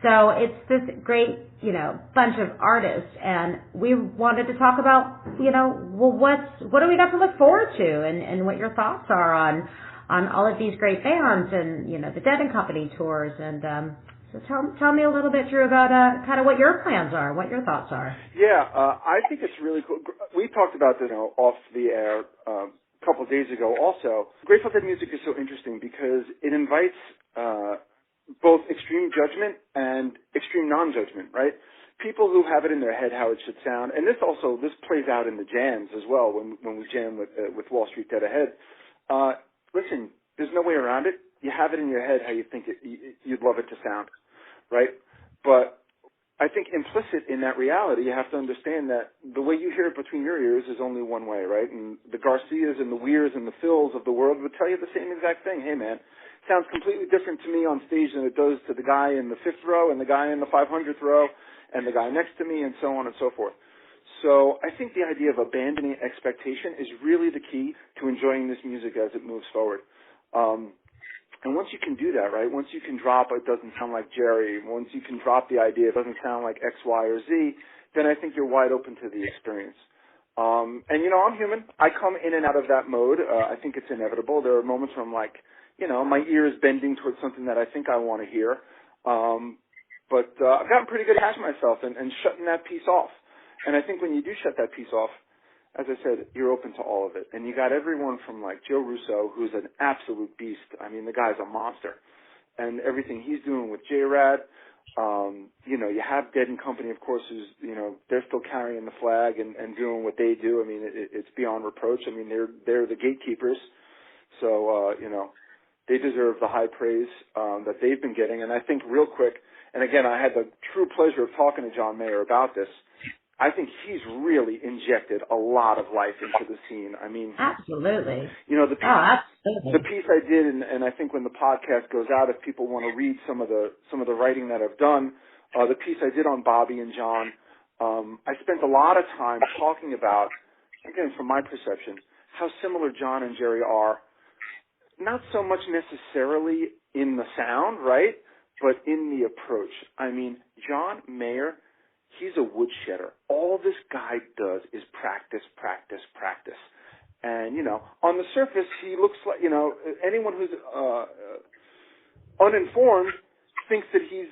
So it's this great, bunch of artists, and we wanted to talk about, what do we got to look forward to, and what your thoughts are on all of these great bands, and the Dead and Company tours, and so tell me a little bit, Drew, about kind of what your plans are, what your thoughts are. Yeah, I think it's really cool. We talked about this off the air a couple of days ago. Also, Grateful Dead music is so interesting because it invites both extreme judgment and extreme non-judgment, right? People who have it in their head how it should sound, and this plays out in the jams as well when we jam with Wall Street Dead Ahead. Listen, there's no way around it. You have it in your head how you think you'd love it to sound, right? But I think implicit in that reality, you have to understand that the way you hear it between your ears is only one way, right? And the Garcias and the Weirs and the Phils of the world would tell you the same exact thing. Hey, man, sounds completely different to me on stage than it does to the guy in the 5th row and the guy in the 500th row and the guy next to me, and so on and so forth. So I think the idea of abandoning expectation is really the key to enjoying this music as it moves forward. And once you can do that, right, once you can drop it doesn't sound like Jerry, once you can drop the idea it doesn't sound like X, Y, or Z, then I think you're wide open to the experience. And, I'm human. I come in and out of that mode. I think it's inevitable. There are moments where I'm like, my ear is bending towards something that I think I want to hear. But I've gotten pretty good at myself and shutting that piece off. And I think when you do shut that piece off, as I said, you're open to all of it. And you got everyone from like Joe Russo, who's an absolute beast. I mean, the guy's a monster. And everything he's doing with J-Rad, you have Dead and Company, of course, who's, they're still carrying the flag and doing what they do. I mean, it's beyond reproach. I mean, they're the gatekeepers. So, they deserve the high praise that they've been getting. And I think real quick, and again, I had the true pleasure of talking to John Mayer about this. I think he's really injected a lot of life into the scene. I mean, absolutely. The piece I did, and I think when the podcast goes out, if people want to read some of the writing that I've done, the piece I did on Bobby and John, I spent a lot of time talking about, again, from my perception, how similar John and Jerry are. Not so much necessarily in the sound, right, but in the approach. I mean, John Mayer, he's a woodshedder. All this guy does is practice, practice, practice. And, on the surface, he looks like, anyone who's uninformed thinks that he's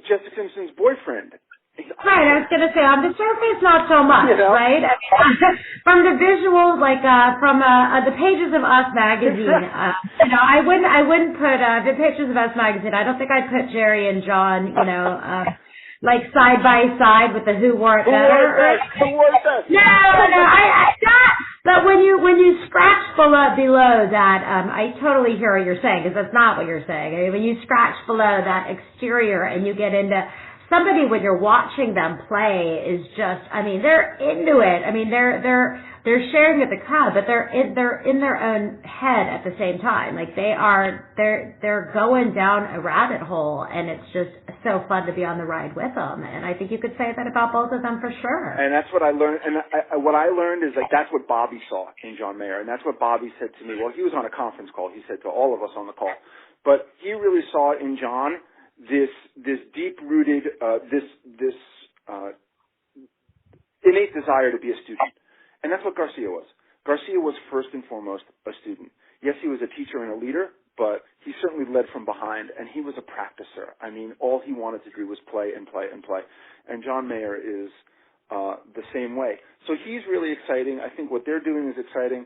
Jessica Simpson's boyfriend. Right, I was going to say, on the surface, not so much, right? I mean, from the visuals, like from the pages of Us magazine, I wouldn't put the pages of Us magazine. I don't think I'd put Jerry and John, like side by side with the Who Wore It Better. Who Wore It Best? No, I not. But when you scratch below that, I totally hear what you're saying, because that's not what you're saying. I mean, when you scratch below that exterior and you get into somebody, when you're watching them play, is just, I mean, they're into it. I mean, they're sharing with the crowd, but they're in their own head at the same time. Like they're going down a rabbit hole, and it's just so fun to be on the ride with them. And I think you could say that about both of them for sure. And that's what I learned. And what I learned is like that's what Bobby saw in John Mayer, and that's what Bobby said to me. Well, he was on a conference call. He said to all of us on the call, but he really saw in John this deep-rooted, this innate desire to be a student. And that's what Garcia was. Garcia was first and foremost a student. Yes, he was a teacher and a leader, but he certainly led from behind, and he was a practicer. I mean, all he wanted to do was play and play and play. And John Mayer is the same way. So he's really exciting. I think what they're doing is exciting.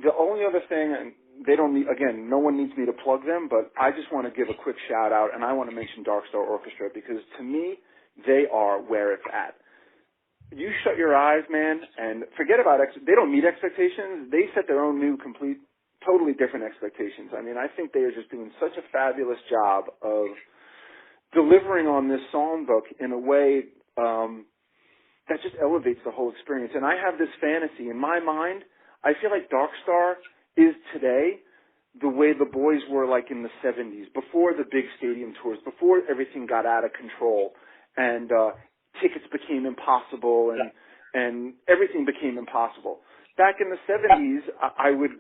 The only other thing, and they don't need, again, no one needs me to plug them, but I just want to give a quick shout out, and I want to mention Dark Star Orchestra, because to me, they are where it's at. You shut your eyes, man, and forget about they don't meet expectations. They set their own new, totally totally different expectations. I mean, I think they are just doing such a fabulous job of delivering on this songbook in a way that just elevates the whole experience. And I have this fantasy. In my mind, I feel like Dark Star is today the way the boys were like in the 70s, before the big stadium tours, before everything got out of control and tickets became impossible and everything became impossible. Back in the 70s, I would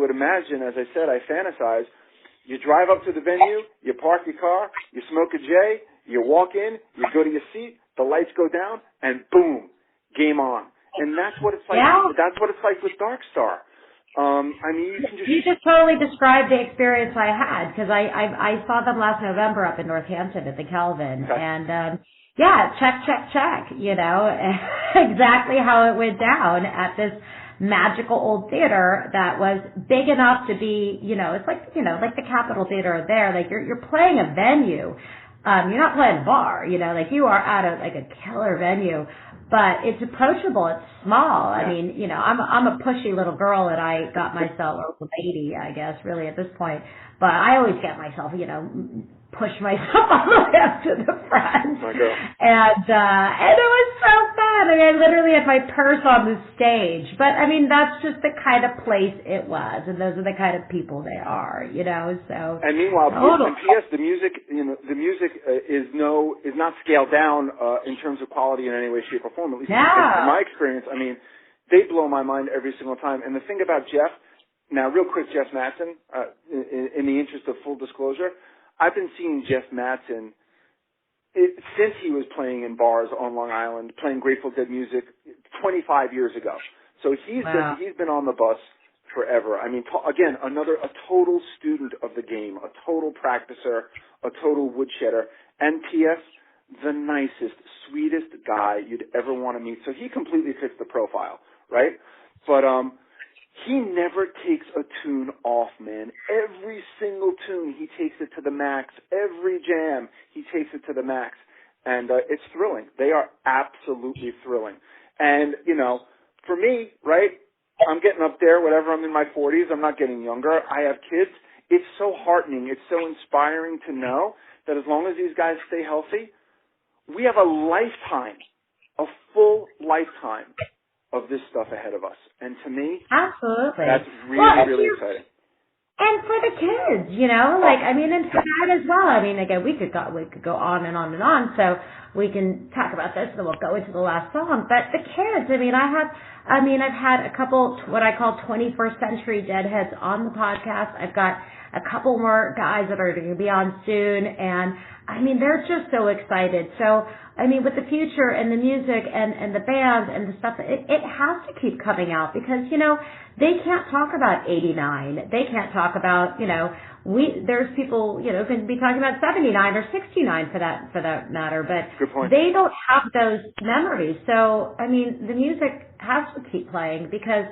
imagine, as I said, I fantasize, you drive up to the venue, you park your car, you smoke a J, you walk in, you go to your seat, the lights go down, and boom, game on. And that's what it's like. Yeah. That's what it's like with Dark Star. I mean, you just totally described the experience I had, because I saw them last November up in Northampton at the Kelvin, okay. and yeah, check, you know, exactly how it went down at this magical old theater that was big enough to be, you know, it's like, you know, like the Capitol Theater there, like you're playing a venue. You're not playing a bar, you know, like you are at a killer venue, but it's approachable, it's small. Yeah. I mean, you know, I'm a pushy little girl and I got myself, or lady, I guess, really at this point, but I always get myself, you know, push myself all the way up to the front. My girl. And it was so fun. I mean, I literally had my purse on the stage. But I mean, that's just the kind of place it was, and those are the kind of people they are, you know. So. And meanwhile, and P.S. the music, you know, the music is not scaled down in terms of quality in any way, shape, or form. At least in my experience, I mean, they blow my mind every single time. And the thing about Jeff, now, real quick, Jeff Mattson, in the interest of full disclosure, I've been seeing Jeff Mattson since he was playing in bars on Long Island, playing Grateful Dead music 25 years ago. So he's been on the bus forever. I mean, again, a total student of the game, a total practicer, a total woodshedder, and P.S., the nicest, sweetest guy you'd ever want to meet. So he completely fits the profile, right? But he never takes a tune off, man. Every single tune, he takes it to the max. Every jam, he takes it to the max. And it's thrilling. They are absolutely thrilling. And, you know, for me, right, I'm getting up there, whatever, I'm in my 40s. I'm not getting younger. I have kids. It's so heartening. It's so inspiring to know that as long as these guys stay healthy, we have a lifetime, a full lifetime of this stuff ahead of us. And to me, absolutely, that's really exciting. And for the kids, you know, like, I mean, and for that as well. I mean, again, we could go on and on and on, so we can talk about this, and then we'll go into the last song. But the kids, I've had a couple, what I call 21st century deadheads on the podcast. I've got a couple more guys that are going to be on soon, and I mean, they're just so excited. So, I mean, with the future and the music and the band and the stuff, it has to keep coming out because, you know, they can't talk about 89. They can't talk about, you know, there's people, you know, can be talking about 79 or 69 for that matter, but they don't have those memories. So, I mean, the music has to keep playing because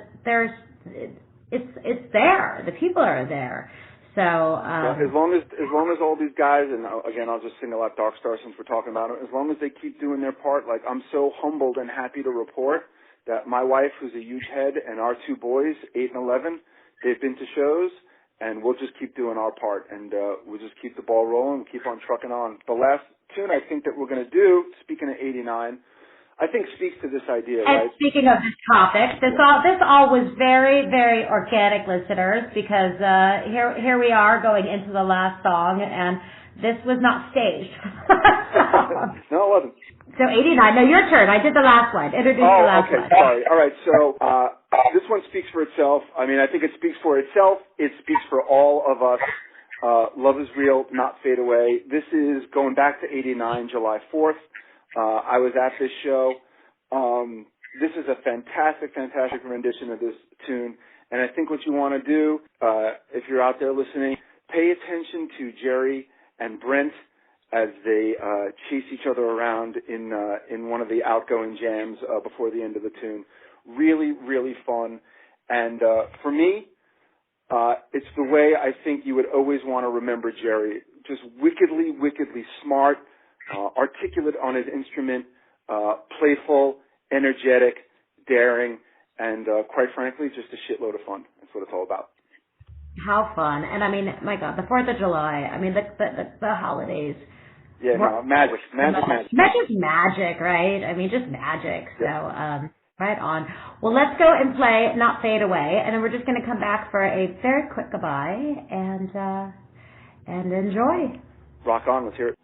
it's there. The people are there. So as long as all these guys, and again, I'll just single out Dark Star since we're talking about it, as long as they keep doing their part, like I'm so humbled and happy to report that my wife, who's a huge head, and our two boys, 8 and 11, they've been to shows, and we'll just keep doing our part, and we'll just keep the ball rolling and keep on trucking on. The last tune I think that we're going to do, speaking of 89, I think speaks to this idea, right? And speaking of this topic, this all was very, very organic, listeners, because here we are going into the last song, and this was not staged. No, it wasn't. So 89. No, your turn. I did the last one. Introduce the last one. Sorry. All right. So this one speaks for itself. I mean, I think it speaks for itself. It speaks for all of us. Love is real, not fade away. This is going back to 89, July 4th. I was at this show. This is a fantastic rendition of this tune. And I think what you want to do, if you're out there listening, pay attention to Jerry and Brent as they chase each other around in one of the outgoing jams before the end of the tune. Really, really fun. And for me, it's the way I think you would always want to remember Jerry. Just wickedly smart, articulate on his instrument, playful, energetic, daring, and quite frankly, just a shitload of fun. That's what it's all about. how fun. And I mean, my God, the 4th of July, I mean, the holidays. Yeah, no, magic. Just magic, right? I mean, just magic. So, right on. Well, let's go and play Not Fade Away, and then we're just going to come back for a very quick goodbye and enjoy. Rock on. Let's hear it.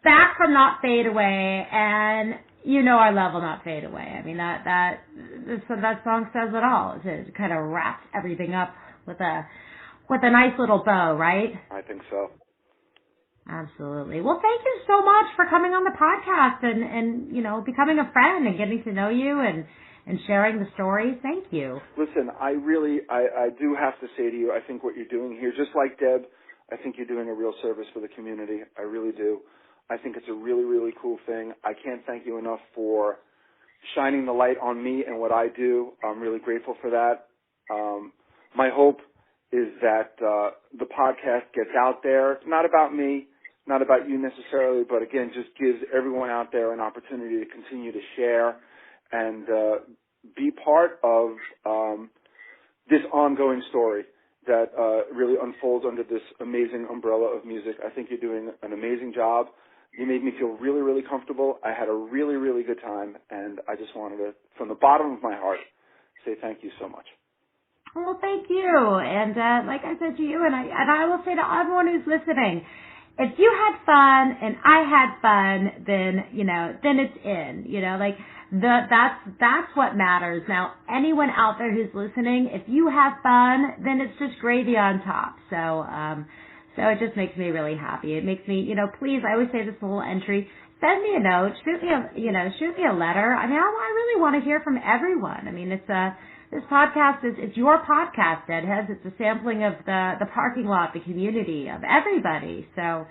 Back from Not Fade Away, and you know our love will not fade away. I mean, that song says it all. It kind of wraps everything up with a nice little bow, right? I think so. Absolutely. Well, thank you so much for coming on the podcast and you know, becoming a friend and getting to know you and sharing the stories. Thank you. Listen, I do have to say to you, I think what you're doing here, just like Deb, I think you're doing a real service for the community. I really do. I think it's a really, really cool thing. I can't thank you enough for shining the light on me and what I do. I'm really grateful for that. My hope is that the podcast gets out there. It's not about me, not about you necessarily, but again, just gives everyone out there an opportunity to continue to share and be part of this ongoing story that really unfolds under this amazing umbrella of music. I think you're doing an amazing job. You made me feel really, really comfortable. I had a really, really good time, and I just wanted to, from the bottom of my heart, say thank you so much. Well, thank you. And like I said to you, and I will say to everyone who's listening, if you had fun and I had fun, then, you know, then it's in, you know, like that's what matters. Now, anyone out there who's listening, if you have fun, then it's just gravy on top. So it just makes me really happy. It makes me, you know, please, I always say this little entry, send me a note, shoot me a letter. I mean, I really want to hear from everyone. I mean, this podcast it's your podcast, Deadheads. It's a sampling of the parking lot, the community, of everybody. So,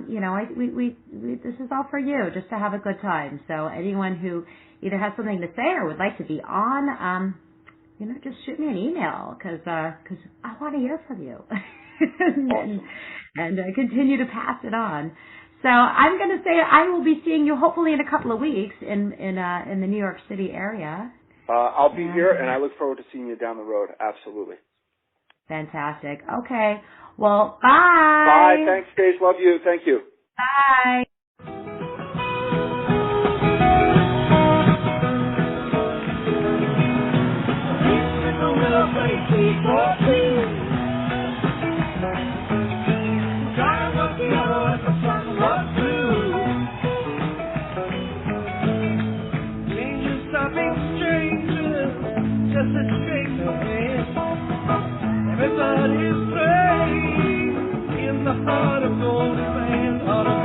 you know, we this is all for you, just to have a good time. So anyone who either has something to say or would like to be on, you know, just shoot me an email because I want to hear from you. and continue to pass it on. So I'm going to say I will be seeing you hopefully in a couple of weeks in the New York City area. I'll be here, and I look forward to seeing you down the road. Absolutely. Fantastic. Okay. Well, bye. Bye. Thanks, Stace. Love you. Thank you. Bye. Everybody's playing in the heart of Golden Land.